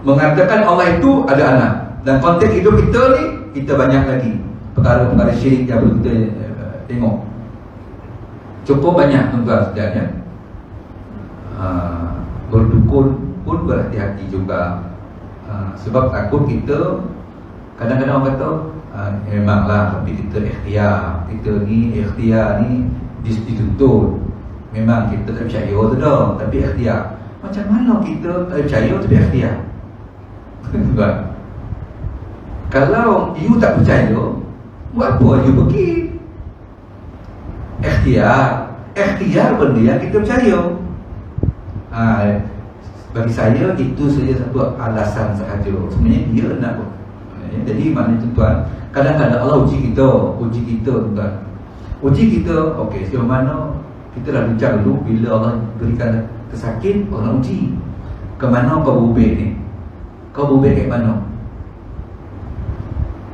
mengatakan Allah itu ada anak. Dan konteks hidup kita ni, kita banyak lagi perkara-perkara syirik yang perlu kita tengok. Cukup banyak tuan-tuan sebenarnya. Berdukun pun berhati-hati juga. Sebab takut kita, kadang-kadang orang kata memanglah, tapi kita ikhtiar. Kita ni ikhtiar ni dituntut. Memang kita tak percaya tu dah, tapi ikhtiar. Macam mana kita tak percaya tapi ikhtiar? Tuan, kalau you tak percaya, buat apa you pergi? Ikhtiar benda yang kita percaya. Bagi saya itu saja satu alasan sahaja. Sebenarnya dia nak buat. Jadi maknanya tuan, kadang-kadang Allah uji kita tuan. Uji kita, okey, sejauh mana kita dah bincang dulu. Bila Allah berikan kesakit, Allah uji. Ke mana kau berubah ni? Kau berubah ke mana?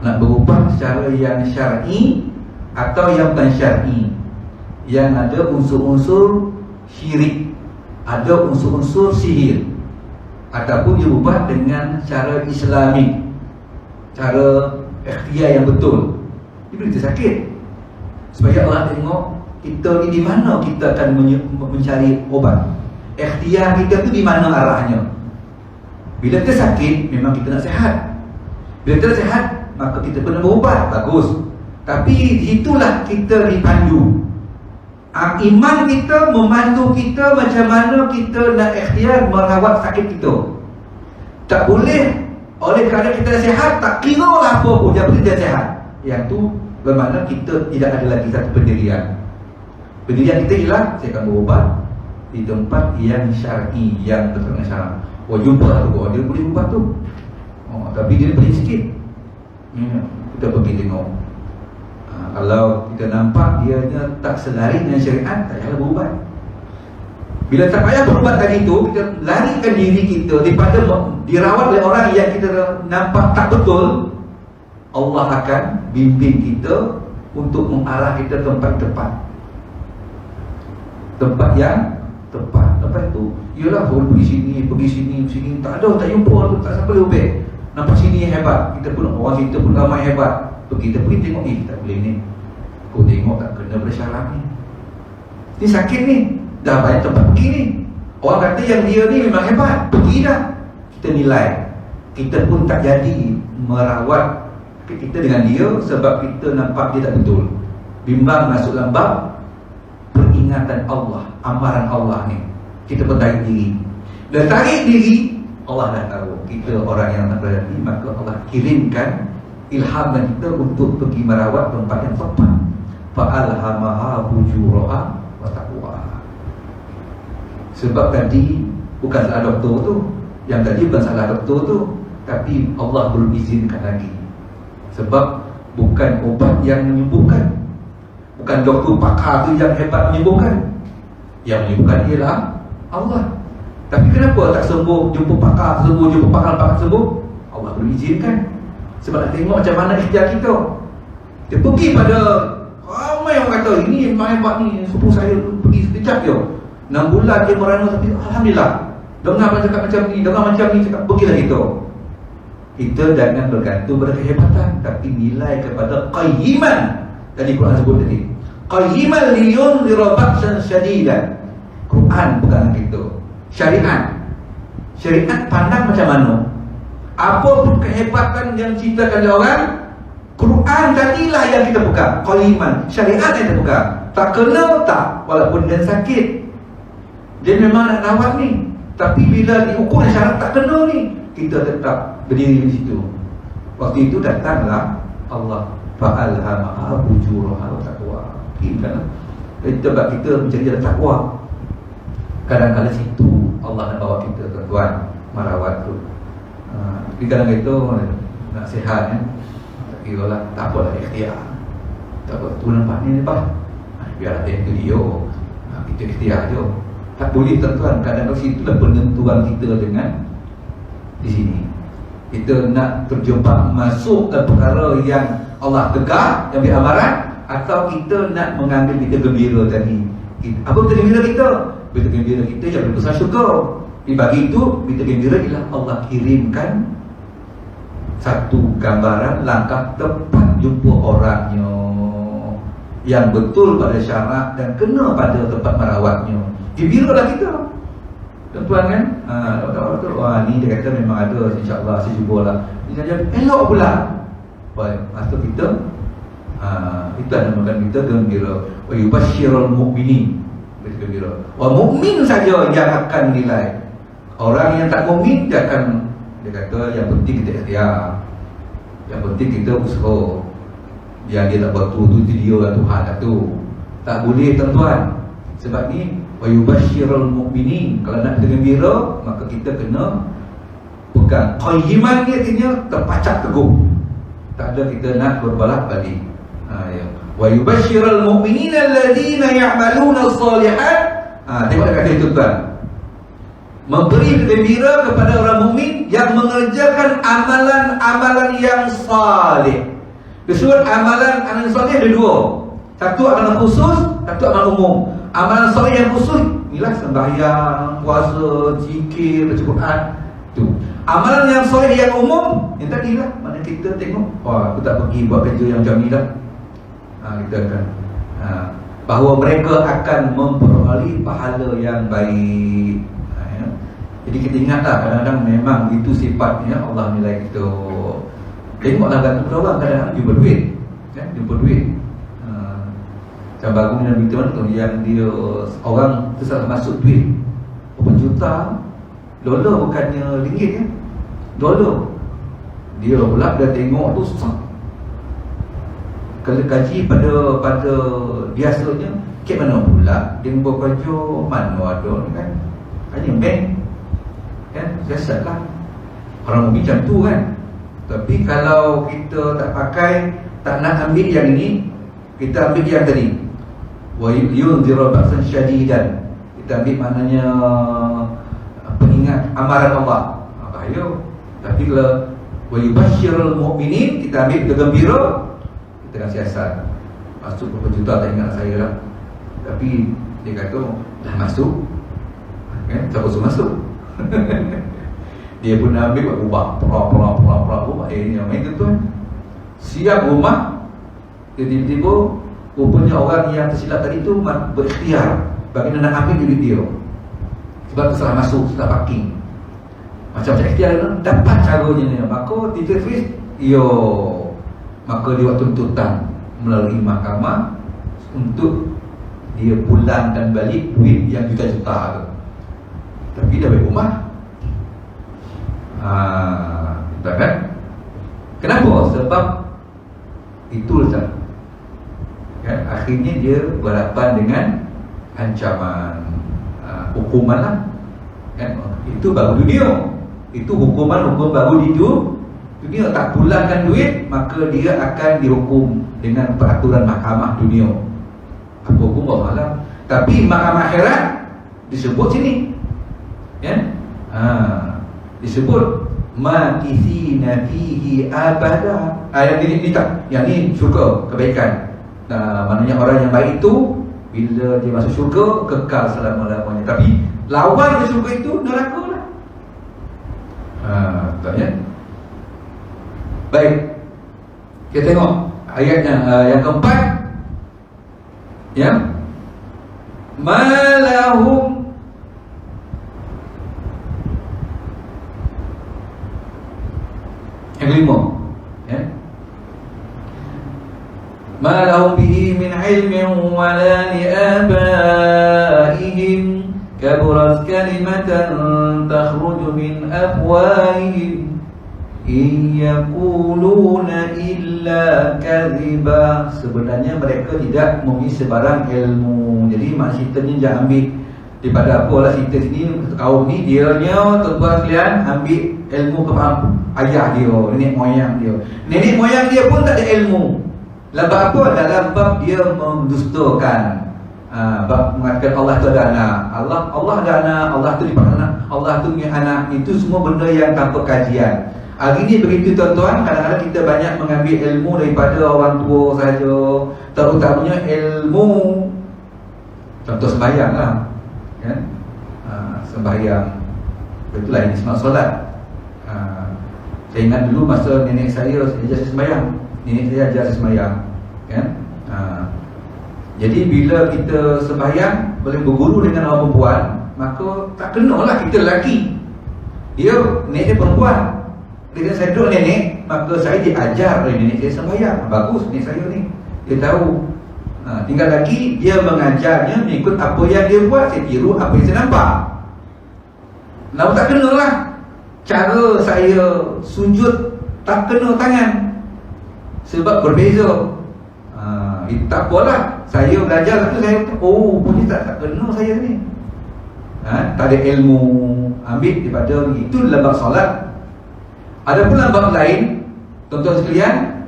Nak berubah secara yang syar'i atau yang bukan syar'i, yang ada unsur-unsur syirik, ada unsur-unsur sihir, ataupun diubah dengan cara Islamik, cara ikhtiar yang betul. Dia beri sakit supaya Allah tengok kita ni di mana kita akan mencari obat. Ikhtiar kita tu di mana arahnya. Bila kita sakit, memang kita nak sihat. Bila kita sihat, maka kita perlu berubat. Bagus. Tapi itulah kita dipandu. Iman kita memandu kita macam mana kita nak ikhtiar merawat sakit kita. Tak boleh oleh kerana kita sihat, tak kira lah apa pun, yang penting dia sihat. Yang tu bermakna kita tidak ada lagi satu pendirian. Pendirian kita ialah saya akan berubat di tempat yang syar'i, yang betul dengan syarak. Jumpa tu, dia boleh ubat tu. Tapi dia beri sikit. Kita pergi tengok. Kalau kita nampak dia tak selari dengan syariat, tak payahlah berubat. Bila tak payah berubat tadi tu, kita larikan diri kita daripada dirawat oleh orang yang kita nampak tak betul. Allah akan bimbing kita untuk mengarah kita tempat tepat. Tempat yang tepat. Tempat tu ialah pergi sini, tak ada, tak jumpa tu, tak sampai lebih. Nampak sini hebat, kita pun orang kita pun ramai hebat. Kita pergi tengok, tak boleh ni. Kau tengok tak kena bersyarat ni. Ni sakit ni, dah banyak tempat pergi ni. Orang kata yang dia ni memang hebat, pergi dah. Kita nilai. Kita pun tak jadi merawat kita dengan dia sebab kita nampak dia tak betul. Bimbang masuk dalam bab peringatan Allah, amaran Allah ni. Kita bertarik diri. Dan tarik diri, Allah dah tahu kita orang yang tak berhati, maka Allah kirimkan ilham dan kita untuk pergi merawat tempat yang tepat. Fa'alhamaha fujuraha wa taqwaha. Sebab tadi bukan salah doktor tu, yang tadi bukan salah doktor tu, tapi Allah belum izinkan lagi. Sebab bukan ubat yang menyembuhkan, bukan doktor pakar tu yang hebat menyembuhkan. Yang menyembuhkan ialah Allah. Tapi kenapa tak sembuh, jumpa pakar sembuh, jumpa pakar sembuh? Allah belum izinkan. Sebab nak tengok macam mana ikhtiar kita. Dia pergi pada ramai orang kata, ini memang hebat ni, sepupu saya pergi sekejap je 6 bulan dia merana, tapi Alhamdulillah, dengar cakap macam ni, dengar macam ni, cakap pergilah kita. Kita jangan bergantung pada kehebatan, tapi nilai kepada qayyiman. Tadi Quran sebut tadi, qayyiman liyunzira ba'san syadidan. Quran bukan kita. Syariat pandang macam mana. Apa pun kehebatan yang ceritakan oleh orang, Quran tadilah yang kita pegang. Qayyiman, syariat yang kita pegang. Tak kena tak, walaupun dia sakit, dia memang nak rawat ni, tapi bila diukur syarat tak kena ni, kita tetap berdiri di situ. Waktu itu datanglah Allah, fa'alhamaha fujuraha wa taqwaha. Sebab kita mencari jalan takwa. Kadang-kadang situ Allah nak bawa kita, tuan-tuan, merawat tu. Tapi kadang itu nak sihat kan, tak kira lah, tak apalah, ikhtiar. Tak apa, tu nampak ni apa, biar ada yang dia, kita ikhtiar je. Tak boleh tuan-tuan, kadang-kadang situlah penentuan kita dengan di sini. Kita nak terjebak masuk ke perkara yang Allah tegak, yang beramaran, atau kita nak mengambil kita gembira tadi. Apa kita gembira kita? Kita gembira kita yang berbesar syukur. Bagi itu, kita gembira ialah Allah kirimkan satu gambaran langkah tepat jumpa orangnya yang betul pada syarat dan kena pada tempat merawatnya. Gembiralah kita, tuan-tuan kan. Wah, ni dia kata memang ada, insyaAllah saya cubalah. Dia saja elok pula. Baik, maksud kita itulah namakan kita gembira. Wa yubasyirul mu'minin, kita gembira. Wa mukmin saja yang akan nilai. Orang yang tak mukmin dia akan, dia kata yang penting kita ikhtiar, yang penting kita usaha. Yang dia tak buat tu dia lah Tuhan lah tu. Tak boleh tuan-tuan. Sebab ni wa yubasyirul mu'minin, kalau nak kita gembira, maka kita kena pegang qayyiman ni, artinya terpacak teguh. Tak ada kita nak berbalak balik. Wa yubasyirul mu'minina alladhina ya'maluna as-salihat. Tengok dekat situ tuan. Memberi gembira kepada orang mukmin yang mengerjakan amalan-amalan yang salih. Disebut amalan salih ada dua. Satu amalan khusus, satu amalan umum. Amalan salih yang khusus inilah sembahyang, puasa, zikir, baca Quran. Tu. Amalan yang salih yang umum, yang tadilah mana kita tengok, wah, aku tak pergi buat kerja yang macam ni dah. Kita akan bahawa mereka akan memperoleh pahala yang baik. Jadi kita ingatlah, kadang-kadang memang itu sifatnya Allah nilai kita. Tengoklah gantung orang, kadang-kadang jumpa duit, jumpa duit. Macam baru dalam berita mana tu yang dia orang tersalah masuk duit berapa juta, dolar bukannya ringgit ya, dolar. Dia pula dah tengok tu susah. Kalau kaji pada biasanya ke mana pula dia buat kerja mana ada kan, hanya bank kan, siasat lah orang macam tu kan. Tapi kalau kita tak pakai, tak nak ambil yang ini, kita ambil yang tadi, wa yunziru ba'san syadidan, kita ambil maknanya pengingat amaran Allah, bahaya. Tapi kalau wa yubasyirul mu'minin, kita ambil, kita gembira, kita kan siasat. Masuk berapa juta tak ingat saya lah, tapi dia kata dah masuk kan, siapa suruh masuk? Dia pun ambil buat ubah, pera ubah. Ini yang main tuan, siap rumah. Dia tiba-tiba rupanya orang yang tersilap tadi tu berikhtiar bagaimana nak ambil duit dia, sebab tu salah masuk, salah parking. Macam-macam ikhtiar tu, dapat caranya ni. Maka ditulis, maka dia buat tuntutan melalui mahkamah untuk dia pulangkan balik duit yang juta-juta tu. Tapi dah balik rumah. Betul kan? Kenapa? Sebab itu letak kan? Akhirnya dia berhadapan dengan ancaman hukuman lah kan? Itu baru dunia. Itu hukum baru di dunia. Tak pulangkan duit, maka dia akan dihukum dengan peraturan mahkamah dunia. Apa hukum Allah. Tapi mahkamah akhirat disebut sini kan? Disebut makithina fihi abada. Yang ini tak, yang ni syurga, kebaikan. Maknanya orang yang baik itu bila dia masuk syurga kekal selama-lamanya. Tapi lawan ke syurga itu neraka lah. Betul ya? Baik, kita tengok ayatnya yang keempat ya. Malahum yang kelima ya. Ma lahum bihi min ilmin wala li abaihim kaburat kalimatan takhruju min afwahihim in yaquluna illa kadhiba. Sebenarnya mereka tidak mempunyai sebarang ilmu. Jadi maksudnya jangan ambil daripada apa lah cerita sini, kaum ni dia tuan-tuan sekalian ambil ilmu kepada ayah dia, nenek moyang dia. Nenek moyang dia pun tak ada ilmu. Dalam apa? Dalam bab dia mendustakan, bab mengatakan Allah tu ada anak, Allah ada anak, Allah tu dipanggil anak, Allah tu punya anak. Itu semua benda yang tanpa kajian. Hari ni begitu tuan-tuan, kadang-kadang kita banyak mengambil ilmu daripada orang tua saja, terutamanya ilmu contoh sembahyang lah kan? Sembahyang, itulah ini semua solat. Saya ingat dulu masa nenek saya ajar saya sembahyang, nenek saya ajar saya sembahyang kan? Jadi bila kita sembahyang boleh berguru dengan orang perempuan, maka tak kenalah kita lelaki, dia nenek dia perempuan. Bila saya duduk nenek, maka saya diajar oleh nenek saya sembahyang. Bagus nenek saya ni, dia tahu. Tinggal lagi dia mengajarnya mengikut apa yang dia buat, saya tiru apa yang saya nampak. Lalu tak kenalah cara saya sujud, tak kena tangan, sebab berbeza. Tak apalah, saya belajar tu saya punya tak kena saya ni. Tak ada ilmu ambil daripada itu dalam bab solat. Ada pula bab lain, tuan-tuan sekalian,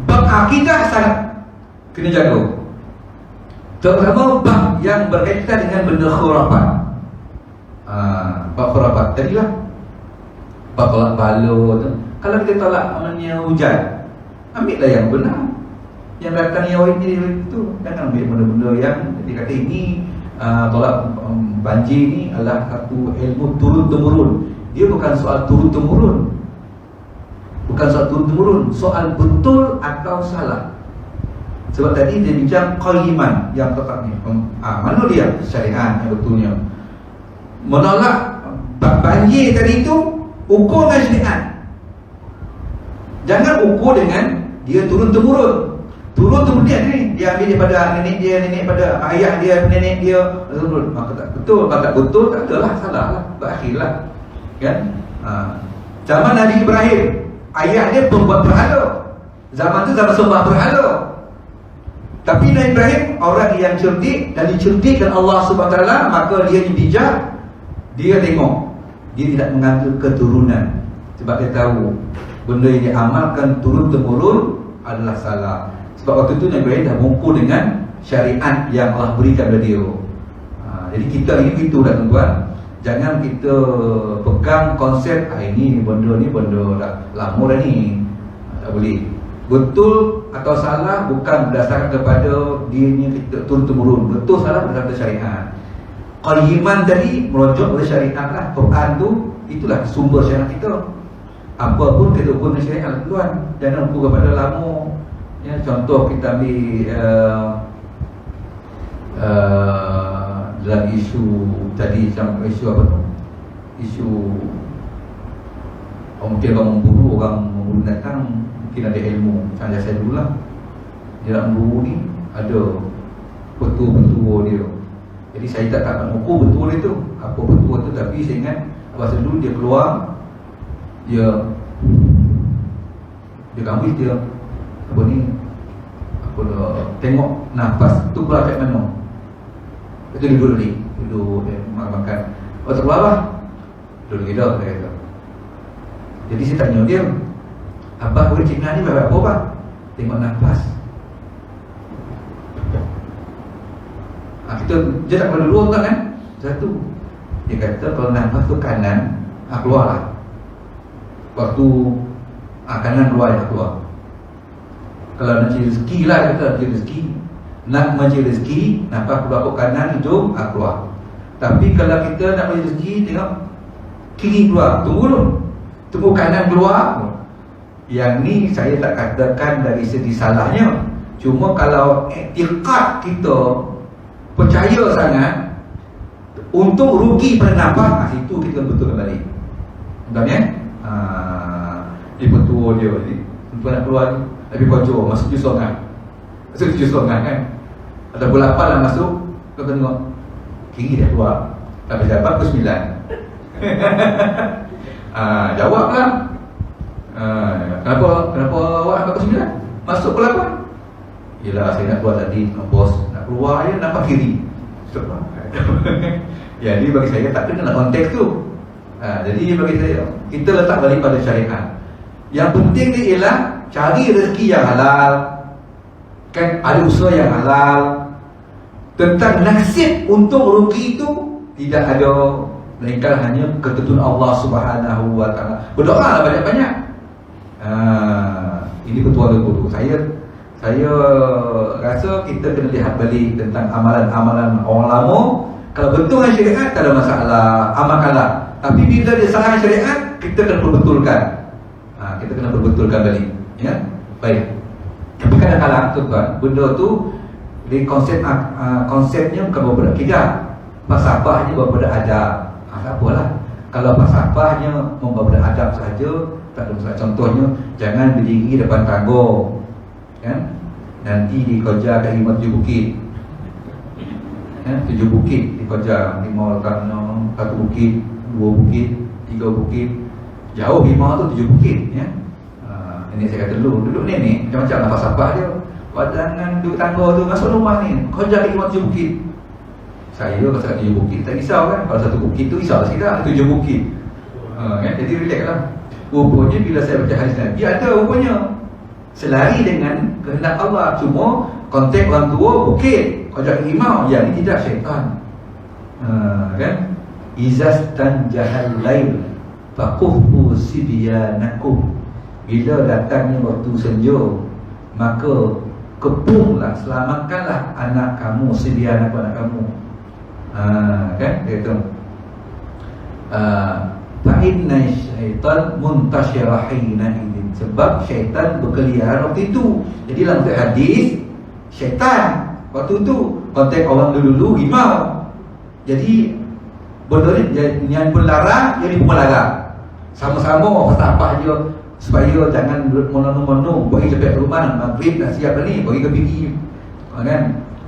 bab akidah sangat kena jaga. Terutama bab yang berkaitan dengan benda khurafat. Bab khurafat tadilah, bab tolak bala tu. Kalau kita tolak namanya hujan, ambillah yang benar. Yang datang yang ini itu, jangan ambil benda-benda yang dia kata ini tolak banjir ni adalah satu ilmu turun-temurun. Dia bukan soal turun-temurun, bukan soal turun-temurun, soal betul atau salah. Sebab tadi dia bincang qaiman yang tetapnya, mana dia syariat yang betulnya. Menolak banjir tadi itu ukur dengan syariat. Jangan ukur dengan dia turun-temurun. turun kemudian ni dia ambil daripada nenek dia, nenek pada ayah dia, nenek dia. Maka tak betul, kalau tak betul tak adalah, salah lah, berakhirlah. Kan? Zaman Nabi Ibrahim, ayah dia pembuat berhala. Zaman tu zaman sembah berhala. Tapi Nabi Ibrahim orang yang cerdik dan dicerdikkan Allah Subhanahu Wa Taala, maka dia bijak. Dia tengok, dia tidak mengambil keturunan sebab dia tahu benda yang diamalkan turun temurun adalah salah. Sebab waktu itu Nabi Ibrahim dah mengukur dengan syariat yang Allah berikan kepada dia. Jadi kita ini begitu dah tuan-tuan. Jangan kita pegang konsep ini benda dah lama dah ni. Tak boleh. Betul atau salah bukan berdasarkan kepada dia ni kita turun temurun. Betul salah berdasarkan syariat. Kalau iman tadi merujuk pada syariat lah. Quran tu itulah sumber syariat kita. Apa pun kita ukur dengan syariat tuan. Jangan ukur kepada lama. Ya, contoh kita ambil dalam isu tadi, macam isu apa tu? Isu mungkin orang memburu datang, mungkin ada ilmu. Macam saya dulu lah, dia nak memburu ni ada petua dia. Jadi saya tak nak mengukur betul dia tu, apa petua tu. Tapi saya ingat masa dulu dia keluar, dia kambis dia apa ni, apa dah tengok nafas tu keluar kat mana. Itu dia duduk makan. Oh tak keluar lah, duduk gila dia kata. Jadi saya tanya dia, abang boleh Cina ni berapa bang? Tengok nafas. Dia tak perlu dua kan? Satu, dia kata kalau nafas tu kanan, keluar lah. Waktu kanan keluar, dia keluar. Kalau nak cari rezeki lah, kata cari rezeki. Nak mencari rezeki, nafas keluar ke kanan, hidung keluar. Tapi kalau kita nak mencari rezeki, tengok kiri keluar, tunggu dulu, tunggu kanan keluar. Yang ni saya tak katakan dari segi salahnya. Cuma kalau iktikad kita percaya sangat untuk rugi pada nafas, situ kita betul kembali. Faham ya? Dia petua dia ni, tuan nak keluar ni, tapi kocor masuk jusongan. Masuk jusongan kan. Ada bola 8 lah masuk, kau tengok kiri dah keluar. Tapi dapat ke 9. Jawablah. Kenapa awak dapat ke 9? Masuk ke 8? Yelah saya nak keluar tadi, bos nak keluar je nampak kiri. Jadi bagi saya tak kena konteks tu. Jadi bagi saya kita letak balik pada syariat. Yang penting dia ialah cari rezeki yang halal, kan, ada usaha yang halal. Tentang nasib untuk rugi itu tidak ada, melainkan hanya ketentuan Allah Subhanahu Wa Taala. Berdoalah banyak-banyak. Ini petua dulu. Saya rasa kita kena lihat balik tentang amalan-amalan orang lama. Kalau betul dengan syariat tak ada masalah, amalkanlah. Tapi bila dia salah syariat, kita kena perbetulkan. Kita kena perbetulkan balik. Ya, baik. Tapi kadang-kadang tuan, benda tu di konsepnya bukan berbeda akidah. Falsafahnya berbeda adab. Tak apalah. Kalau falsafahnya berbeda adab sahaja, tak ada masalah. Contohnya, jangan berdiri depan tangga. Kan? Nanti dikejar kat 7 bukit. 7 bukit dikejar, 5 tanah, 1 bukit, 2 bukit, 3 bukit. Jauh 5 tu 7 bukit ya. Ini saya kata duduk ni macam-macam lah falsafah dia. Jangan duduk tangga tu, masuk rumah ni, kejar kat 7 bukit. Saya kalau kat 7 bukit tak risau kan. Kalau 1 bukit tu risau sikit 7 bukit. Kan? Jadi relax lah. Rupanya bila saya baca hadis Nabi, ada rupanya selari dengan kehendak Allah. Cuma konteks orang tua bukit, kojak rimau, yang ini tidak syaitan. Kan? Izas dan jahal lail faquhu sibyanakum. Bila datangnya waktu senja, maka kepunglah, selamatkanlah anak kamu, sibyanakum, anak kamu. Kan? Dia kata fa inna syaitan muntashira hina idin. Sebab syaitan berkeliaran waktu itu. Jadi dalam hadis, syaitan waktu itu konteks orang dulu rimau. Jadi benda ni yang berlarang jadi pelarang. Sama-sama falsafah dia, supaya jangan monong-monong pergi sampai rumah maghrib dah siap dah ni pergi ke PE kan,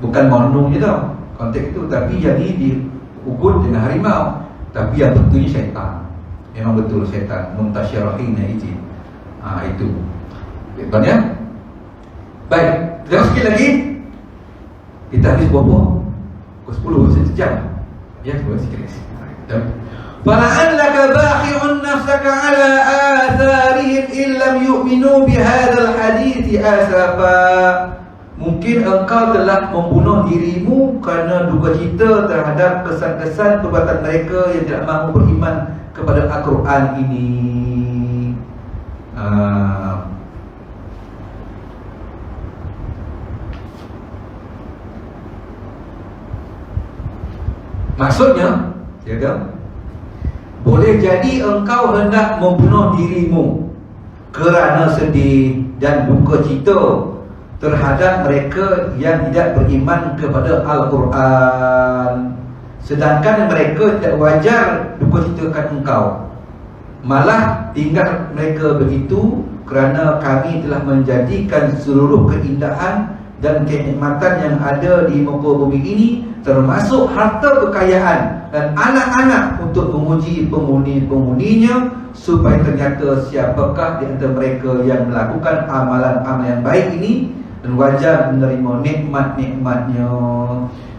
bukan monong je tau konteks itu, tapi jadi diukur dengan harimau, tapi yang betulnya syaitan, memang betul syaitan muntasyirahin itu. Itu tuan ya. Baik, terus sikit lagi kita habis berapa? Pukul 10 sejam ya, sikit lagi. فَلَعَلَّكَ بَاخِعٌ نَفْسَكَ عَلَى آثَارِهِمْ إِنْ لَمْ يُؤْمِنُوا بِهَذَا الْحَدِيثِ آسَفًا. Mungkin engkau telah membunuh dirimu kerana duka cita terhadap kesan-kesan perbuatan mereka yang tidak mahu beriman kepada Al-Quran ini. Maksudnya, ya kan? Boleh jadi engkau hendak membunuh dirimu kerana sedih dan duka cita terhadap mereka yang tidak beriman kepada Al-Quran, sedangkan mereka tidak wajar duka citakan engkau. Malah tinggal mereka begitu kerana kami telah menjadikan seluruh keindahan dan kenikmatan yang ada di muka bumi ini, termasuk harta kekayaan dan anak-anak, untuk menguji penghuni-penghuninya, supaya ternyata siapakah di antara mereka yang melakukan amalan-amalan yang baik ini dan wajar menerima nikmat-nikmatnya.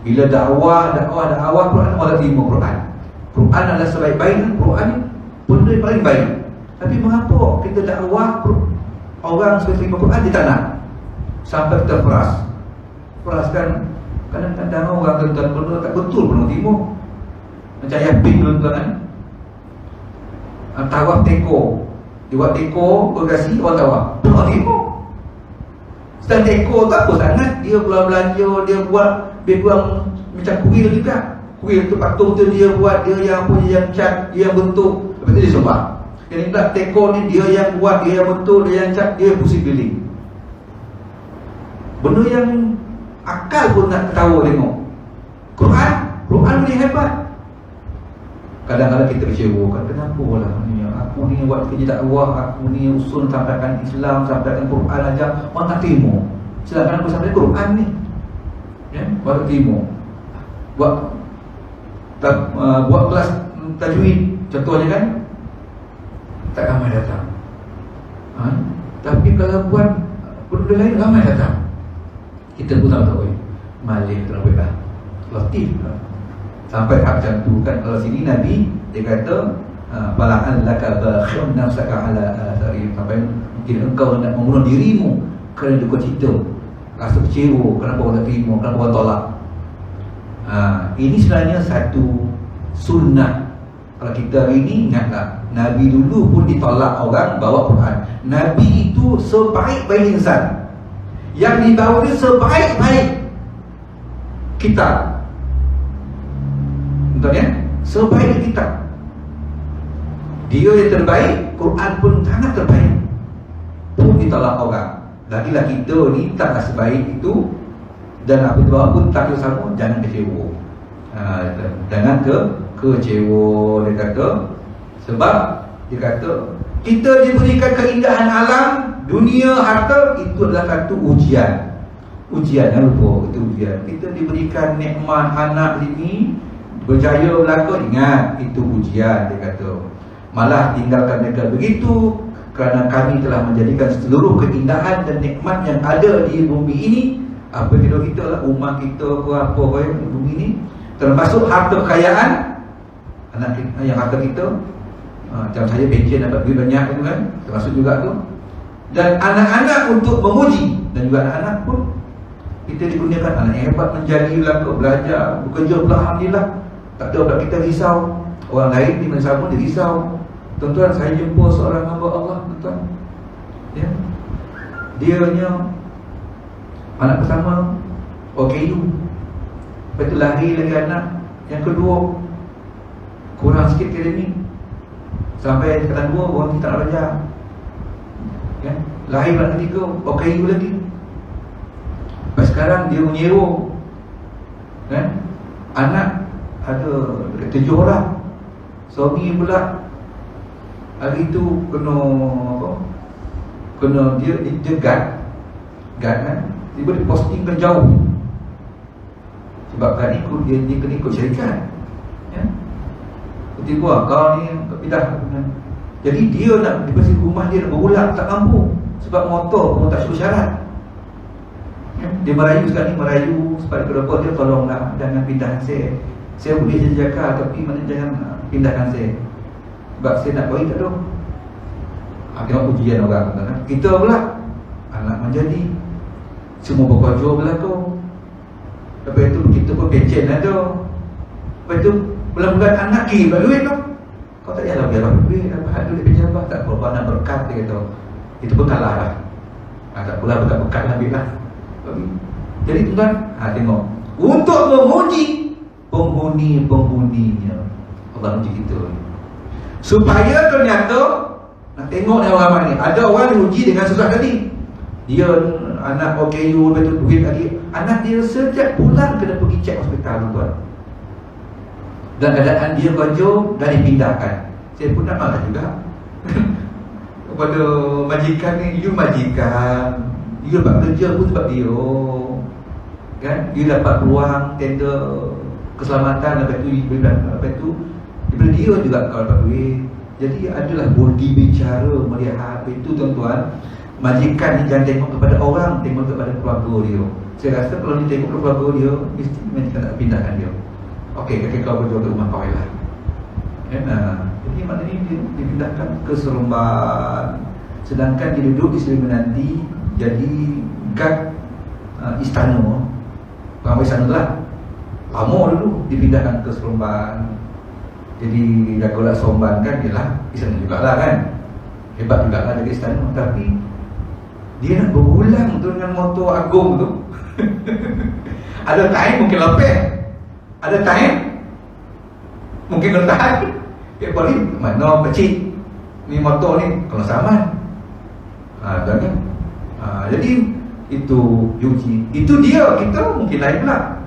Bila dakwah Quran, orang terima Quran. Quran adalah sebaik-baik, Quran ni benda yang paling baik. Tapi mengapa kita dakwah orang supaya terima Quran, dia tak nak? Sampai kita peraskan kadang-kadang orang tuan-tuan benda tak betul pun terima. Macam Yapin tuan-tuan kan, tawaf teko, dia buat teko berkasi orang tawaf, orang terima. Sedang teko tak apa sangat, dia belanja, dia buang macam kuil juga. Kuil tu patung tu dia buat, dia yang punya yang cat, dia yang bentuk, lepas tu dia sembah. Yang ni pula teko ni dia yang buat, dia yang bentuk, dia yang cat, dia pusing keliling. Benda yang akal pun nak ketawa tengok. Quran boleh hebat. Kadang-kadang kita kecewakan, kenapa lah ni, aku ni buat kerja dakwah, aku ni usul sampaikan Islam, sampaikan Quran aja, orang tak terima. Sedangkan aku sampaikan Quran ni, ya, baru terima. Buat kelas tajwid contohnya kan, tak ramai datang. Tapi kalau buat benda lain ramai datang. Kita pun tahu Malik tu nak dah latif lah. Sampai hak macam tu kan. Kalau sini Nabi dia kata bala'an laka bakhun nafsaka ala atharihim, sampai mungkin engkau nak membunuh dirimu kerana duka cita, rasa kecewa kenapa orang tak terima, kenapa orang tolak. Ini sebenarnya satu sunnah. Kalau kita hari ini ingatlah, Nabi dulu pun ditolak orang bawa Quran. Nabi itu sebaik-baik insan, yang dibawa dia sebaik-baik kitab. Betul ya? Sebaik kitab. Dia yang terbaik, Quran pun sangat terbaik, pun ditolak orang. Lagilah kita ni taklah sebaik itu, dan apa tu pun tak sama, jangan kecewa. Jangan kecewa, dia kata. Sebab dia kata kita diberikan keindahan alam, dunia, harta, itu adalah satu ujian. Jangan lupa, itu ujian. Kita diberikan nikmat anak ini, berjaya belaka, ingat itu ujian, dia kata. Malah tinggalkan mereka begitu kerana kami telah menjadikan seluruh keindahan dan nikmat yang ada di bumi ini, apa kita lah, rumah kita ke apa di bumi ini, termasuk harta kekayaan anak kita, yang harta kita. Macam saya pencen dapat duit banyak tu kan, termasuk juga tu. Dan anak-anak untuk menguji, dan juga anak-anak pun kita digunakan. Anak yang hebat menjadi belaka, belajar, bekerja pula, alhamdulillah. Tak ada pula kita risau. Orang lain di mana pun dia risau. Tuan-tuan, saya jumpa seorang hamba Allah, tuan-tuan, ya, dia nya anak pertama OKU, lepas tu lahir lagi anak yang kedua kurang sikit akademik, sampai tingkatan 2 orang kita nak belajar, ya. Lahir anak ketiga OKU lagi. Lepas sekarang dia menyewa, kan? Anak ada 7 orang. Suami pula hari itu kena apa, Kena dia guard kan, tiba dia postingkan jauh. Sebab kan dia kena ikut syarikat. Ya. Tiba kau ni pindah. Jadi dia nak di pasir rumah dia nak berulang tak mampu. Sebab motor pun tak cukup syarat. Ya. Dia merayu sekarang ni, merayu supaya kedua dia tolonglah jangan pindahkan saya. Saya boleh jaga tapi mana jangan pindahkan saya. Sebab saya nak bagi tak tahu. Tengok ujian orang kan. Kita pula anak menjadi semua berkuasa berlaku. Lepas itu kita pun pencen ada. Lepas itu bulan-bulan anak kiri duit tu. Kau tak payah biar duit, dapat duit pejabat tak berapa nak berkat dia kata. Itu pun kalah lah. Tak pula berkat-berkat lah ambil lah. Jadi tuan, tengok. Untuk menguji penghuni-penghuninya, Allah uji kita. Supaya ternyata nak tengok ni orang mana ni. Ada orang diuji dengan susah tadi. Dia anak OKU, lepas tu duit lagi. Anak dia setiap bulan kena pergi cek hospital tuan. Dan keadaan dia kerja dan dipindahkan. Saya pun nak marah juga kepada majikan ni. You majikan, you dapat kerja pun sebab dia kan. You dapat peluang tender keselamatan. Lepas tu daripada dia juga kau dapat duit. Jadi adalah budi bicara melihat itu tuan-tuan. Majikan ni jangan tengok kepada orang, tengok kepada keluarga dia. Saya rasa kalau dia tengok keluarga dia, mesti majikan tak pindahkan dia. Okey, kakek kau berjual ke rumah kau lah. Jadi maknanya dia dipindahkan ke Seremban. Sedangkan dia duduk di Seremban nanti jadi guard istana. Bukan istana tu lah. Lama dulu dipindahkan ke Seremban. Jadi jagolah Seremban kan, ialah istana jugalah kan. Hebat jugalah jadi istana. Tapi dia nak berulang tu dengan motor agung tu. Ada time mungkin lepeh, ada time mungkin kena tahan. Dia paling mana kecil ni motor ni kalau saman. Kan? Jadi itu uji. Itu dia, kita mungkin lain pula.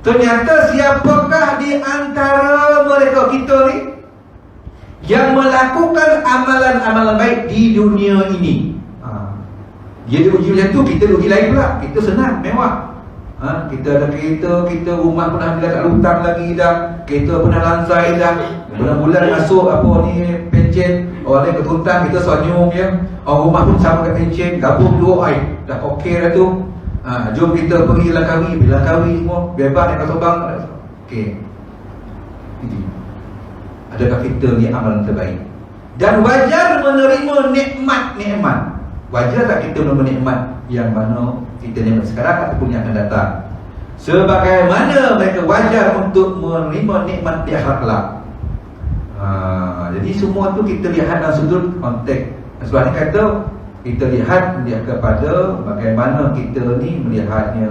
Ternyata siapakah di antara mereka kita ni yang melakukan amalan-amalan baik di dunia ini? Dia diuji macam tu, kita diuji lain pula. Kita senang, mewah. Kita ada kereta, kita rumah pernah bila tak hutang lagi dah. Kereta pernah lansai dah. Bulan-bulan masuk apa ni pencen. Orang lain ketutang, kita senyum ya. Orang rumah pun sama kat pencen, gabung dua dah okey dah tu. Jom kita pergi Langkawi, bila Langkawi semua bebas naik kapal terbang. Okey. Itu. Adakah kita ni amalan terbaik? Dan wajar menerima nikmat-nikmat. Wajar tak kita menerima nikmat yang mana kita nikmat sekarang ataupun yang akan datang? Sebagaimana mereka wajar untuk menerima nikmat di akhirat kelak. Jadi semua tu kita lihat dalam sudut konteks. Sebab ni kata kita lihat kepada bagaimana kita ni melihatnya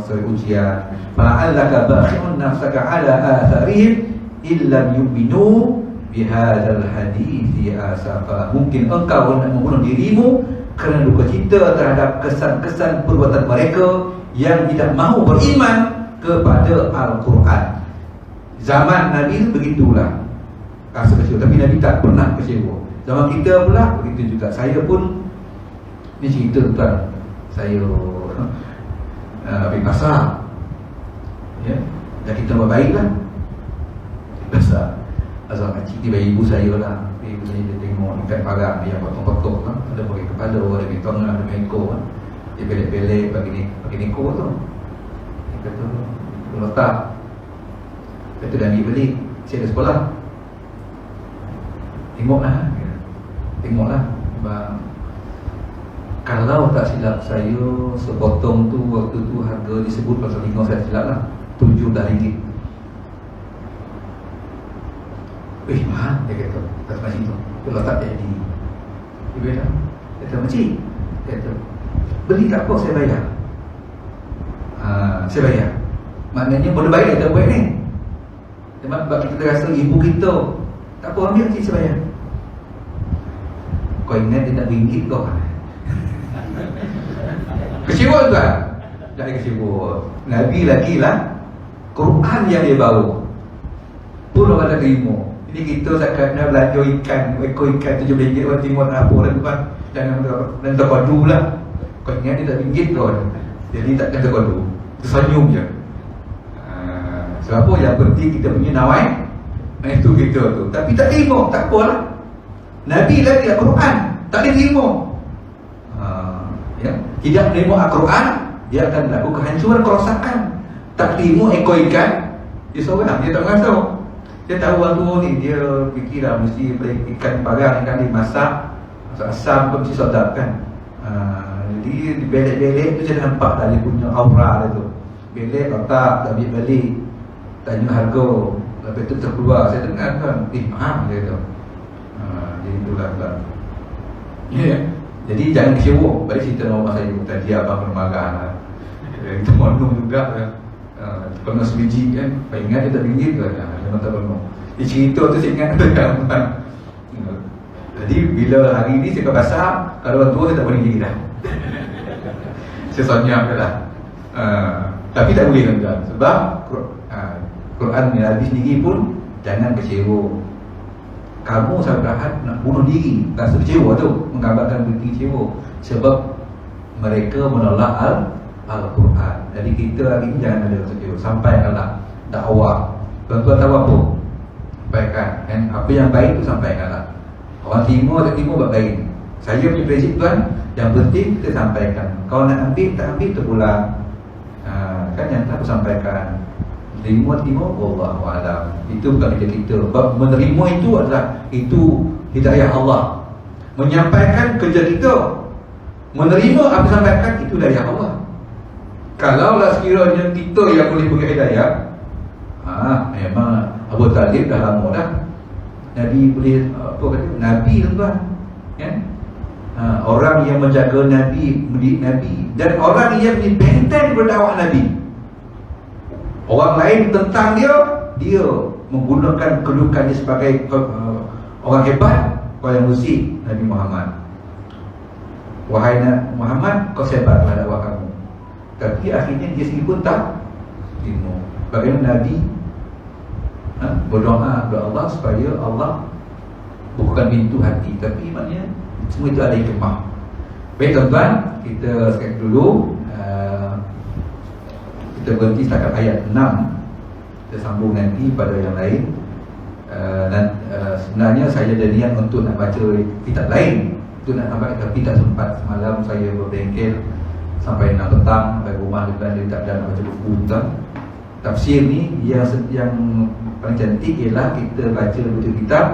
sebagai ujian. Fala'allaka bakhi'un nafsaka 'ala atharihim illam yu'minu bihadzal hadithi asafa. Mungkin engkau nak membunuh dirimu kerana duka cita terhadap kesan-kesan perbuatan mereka yang tidak mahu beriman kepada Al-Quran. Zaman Nabi begitulah, rasa kecewa, tapi Nabi tak pernah kecewa. Zaman kita pula begitu juga. Saya pun ni cerita tuan, saya pergi pasar ya, dan kita berbaiklah di pasar. Azal kecil tiba ibu saya lah. Ibu saya dia tengok dekat pagar dia potong-potong kan. Ada bagi kepala, ada bagi tengah, ada bagi ekor kan. Dia belek-belek bagi ekor tu. Dia kata letak. Kata dah ambil balik. Saya ada sekolah. Tengoklah bang. Kalau tak silap saya, sepotong tu waktu tu harga disebut pasal tengok saya silap lah RM7. Mahal, dia kata. Kata macam tu. Kalau tak jadi. Dia bilang, kata makcik, dia kata, beli tak apa, saya bayar. Saya bayar. Maknanya boleh bayar tak buat ni. Sebab kita rasa ibu kita, tak apa, ambil makcik, saya bayar. Kau ingat dia tak ringgit kau. Kecewa tuan. Tak ada kecewa. Nabi lagi lah Quran yang dia bawa pun orang tak terima. Ini kita sakatnya belanja ikan, ekor ikan RM7 orang timur apa dan tuan. Dan terkodu lah. Kau ingat dia tak ringgit kau. Jadi takkan terkodu. Tersenyum je. Sebab apa yang penting kita punya nawai. Itu kita tu. Tapi tak terima, tak apalah. Nabi lagi Al-Quran, tak boleh terima. Ya. Tidak menerima Al-Quran, dia akan melakukan kehancuran, kerosakan. Tak terima ekor ikan, dia seorang, dia tak merasa. Dia tahu orang tua ni, dia fikirlah mesti ikan parang ikan dimasak, masak asam pun mesti sedap kan. Jadi di belek-belek tu saya nampak dah dia punya aura dia tu. Belek kotak, tak ambil balik, tanya harga, lepas tu terkeluar. Saya dengar kan, mahal dia tu. Jadi itulah kan. Jadi jangan kecewa. Balik cerita nama saya tadi, abang pernah marah lah. Kita monong juga kan. Kalau sebiji kan, ingat dia tak ringgit ke? Memang tak penuh. Dia cerita tu saya ingat kan. Jadi bila hari ni saya ke pasar, kalau orang tua saya tak boleh pergi dah. Saya senyap je lah. Tapi tak boleh kan. Sebab Quran ni Nabi sendiri pun jangan kecewa. Kamu sahabat nak bunuh diri, rasa kecewa tu, menggambarkan berarti kecewa. Sebab mereka menolak Al-Quran. Jadi kita hari ini jangan ada rasa kecewa. Sampaikanlah dakwah. Tuan-tuan tahu apa? Sampaikan kan? Apa yang baik tu sampaikanlah. Orang timur tak timur baik. Saya punya prinsip tuan, yang penting kita sampaikan. Kalau nak ambil, tak ambil terpulang. Kan yang tak sampaikan. Terima-terima, wallahu a'lam. Itu bukan kerja kita. Menerima itu adalah hidayah Allah. Menyampaikan kerja kita. Menerima apa sampaikan itu hidayah Allah. Kalaulah sekiranya kita yang boleh beri hidayah, memang Abu Talib dah lama dah. Nabi boleh apa kata? Nabi tuan, kan? Orang yang menjaga Nabi, mendidik Nabi, dan orang yang menjadi benteng berdakwah Nabi. Orang lain tentang dia menggunakan kedudukannya sebagai orang hebat. Kau yang musik Nabi Muhammad. Wahai Muhammad, kau sebarlah dakwah kamu. Tapi akhirnya dia sendiri pun tak terima. Bagaimana Nabi berdoa kepada Allah supaya Allah bukakan pintu hati. Tapi maknanya semua itu ada hikmah. Baik tuan-tuan, kita sekali dulu. Kita berhenti setakat ayat 6. Kita sambung nanti pada yang lain. Dan sebenarnya saya ada niat untuk nak baca kitab lain, untuk nak tambah, tapi tak sempat. Semalam saya berbengkel sampai 6 petang, sampai rumah dia tak ada nak baca buku tuan. Tafsir ni yang paling cantik ialah kita baca kitab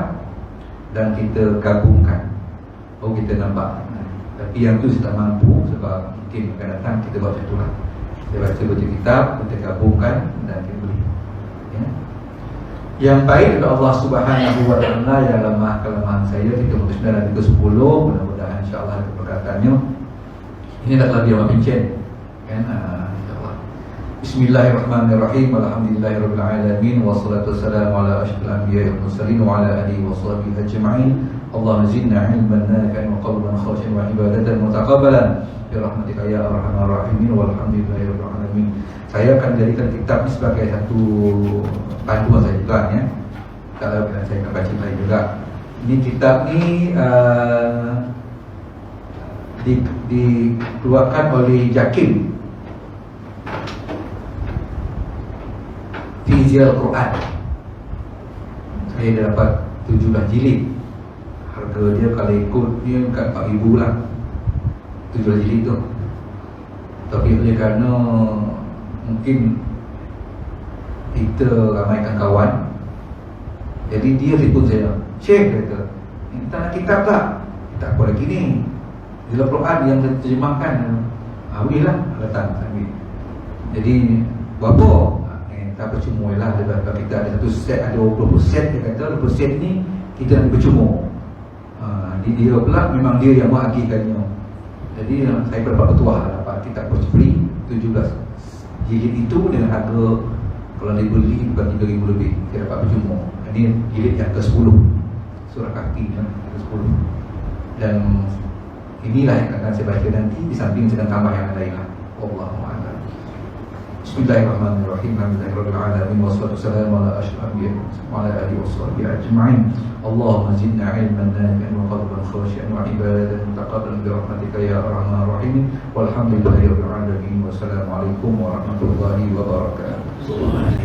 dan kita gabungkan. Kita nampak. Tapi yang tu saya tak mampu sebab mungkin akan datang kita buat macam itulah. Kita baca kitab, kita gabungkan dan kita beri. Yang baik adalah Allah Subhanahu wa ta'ala, yang lemah kelemahan saya. Kita berkesudahan dan ke-10. Mudah-mudahan insyaAllah ada perkataannya. Ini adalah lebih awal pincin kan? InsyaAllah. Bismillahirrahmanirrahim. Alhamdulillahirrahmanirrahim. Wassalatu wassalamu ala asyrafil anbiya'i wal mursalin wa ala alihi wa sahbihi ajma'in. Allahumma zidna ilman nafi'an wa qalban khashi'an wa ibadatan mutaqabbalan birahmatika ya arhamar rahimin walhamdulillahirabbil alamin. Saya akan jadikan kitab ini sebagai satu panduan saya juga ya. Kalau saya akan baca lagi juga. Ini kitab ni dikeluarkan oleh Jakim Fizil Quran. Saya dah dapat 17 jilid. Harga dia kalau ikut dia kat 4,000 lah 17 jilid tu. Tapi oleh kerana mungkin kita ramaikan kawan, jadi dia telefon saya, Syekh kata, kita nak kitab tak? Tak apa lagi ni, Fizil Quran yang terjemahkan. Boleh lah, datang ambil. Jadi berapa? Tak percuma lah. Kalau kita ada satu set, ada 20 set, dia kata 20 set ni kita nak percuma. Dia pula memang dia yang mengagikannya. Jadi saya dapat petuah dapat kitab free 17 jilid itu dengan harga kalau dibeli bukan 3,000 lebih. Saya dapat percuma. Ini jilid yang ke-10, surah Kahfi yang ke-10. Dan inilah yang akan saya baca nanti, di samping sedang tambah yang lain lah. Allahu a'lam. Bismillahirrahmanirrahim. Alhamdulillahirabbil alamin wassalatu wassalamu ala asyrafil anbiya'i wa ala alihi washabbihi ajma'in. Allahumma zidna ilman nafi'an wa qalban khashi'an wa ibadatan taqabbalan bi rahmatika ya arhamar rahimin. Walhamdulillahirabbil alamin. Wassalamu alaikum warahmatullahi wabarakatuh.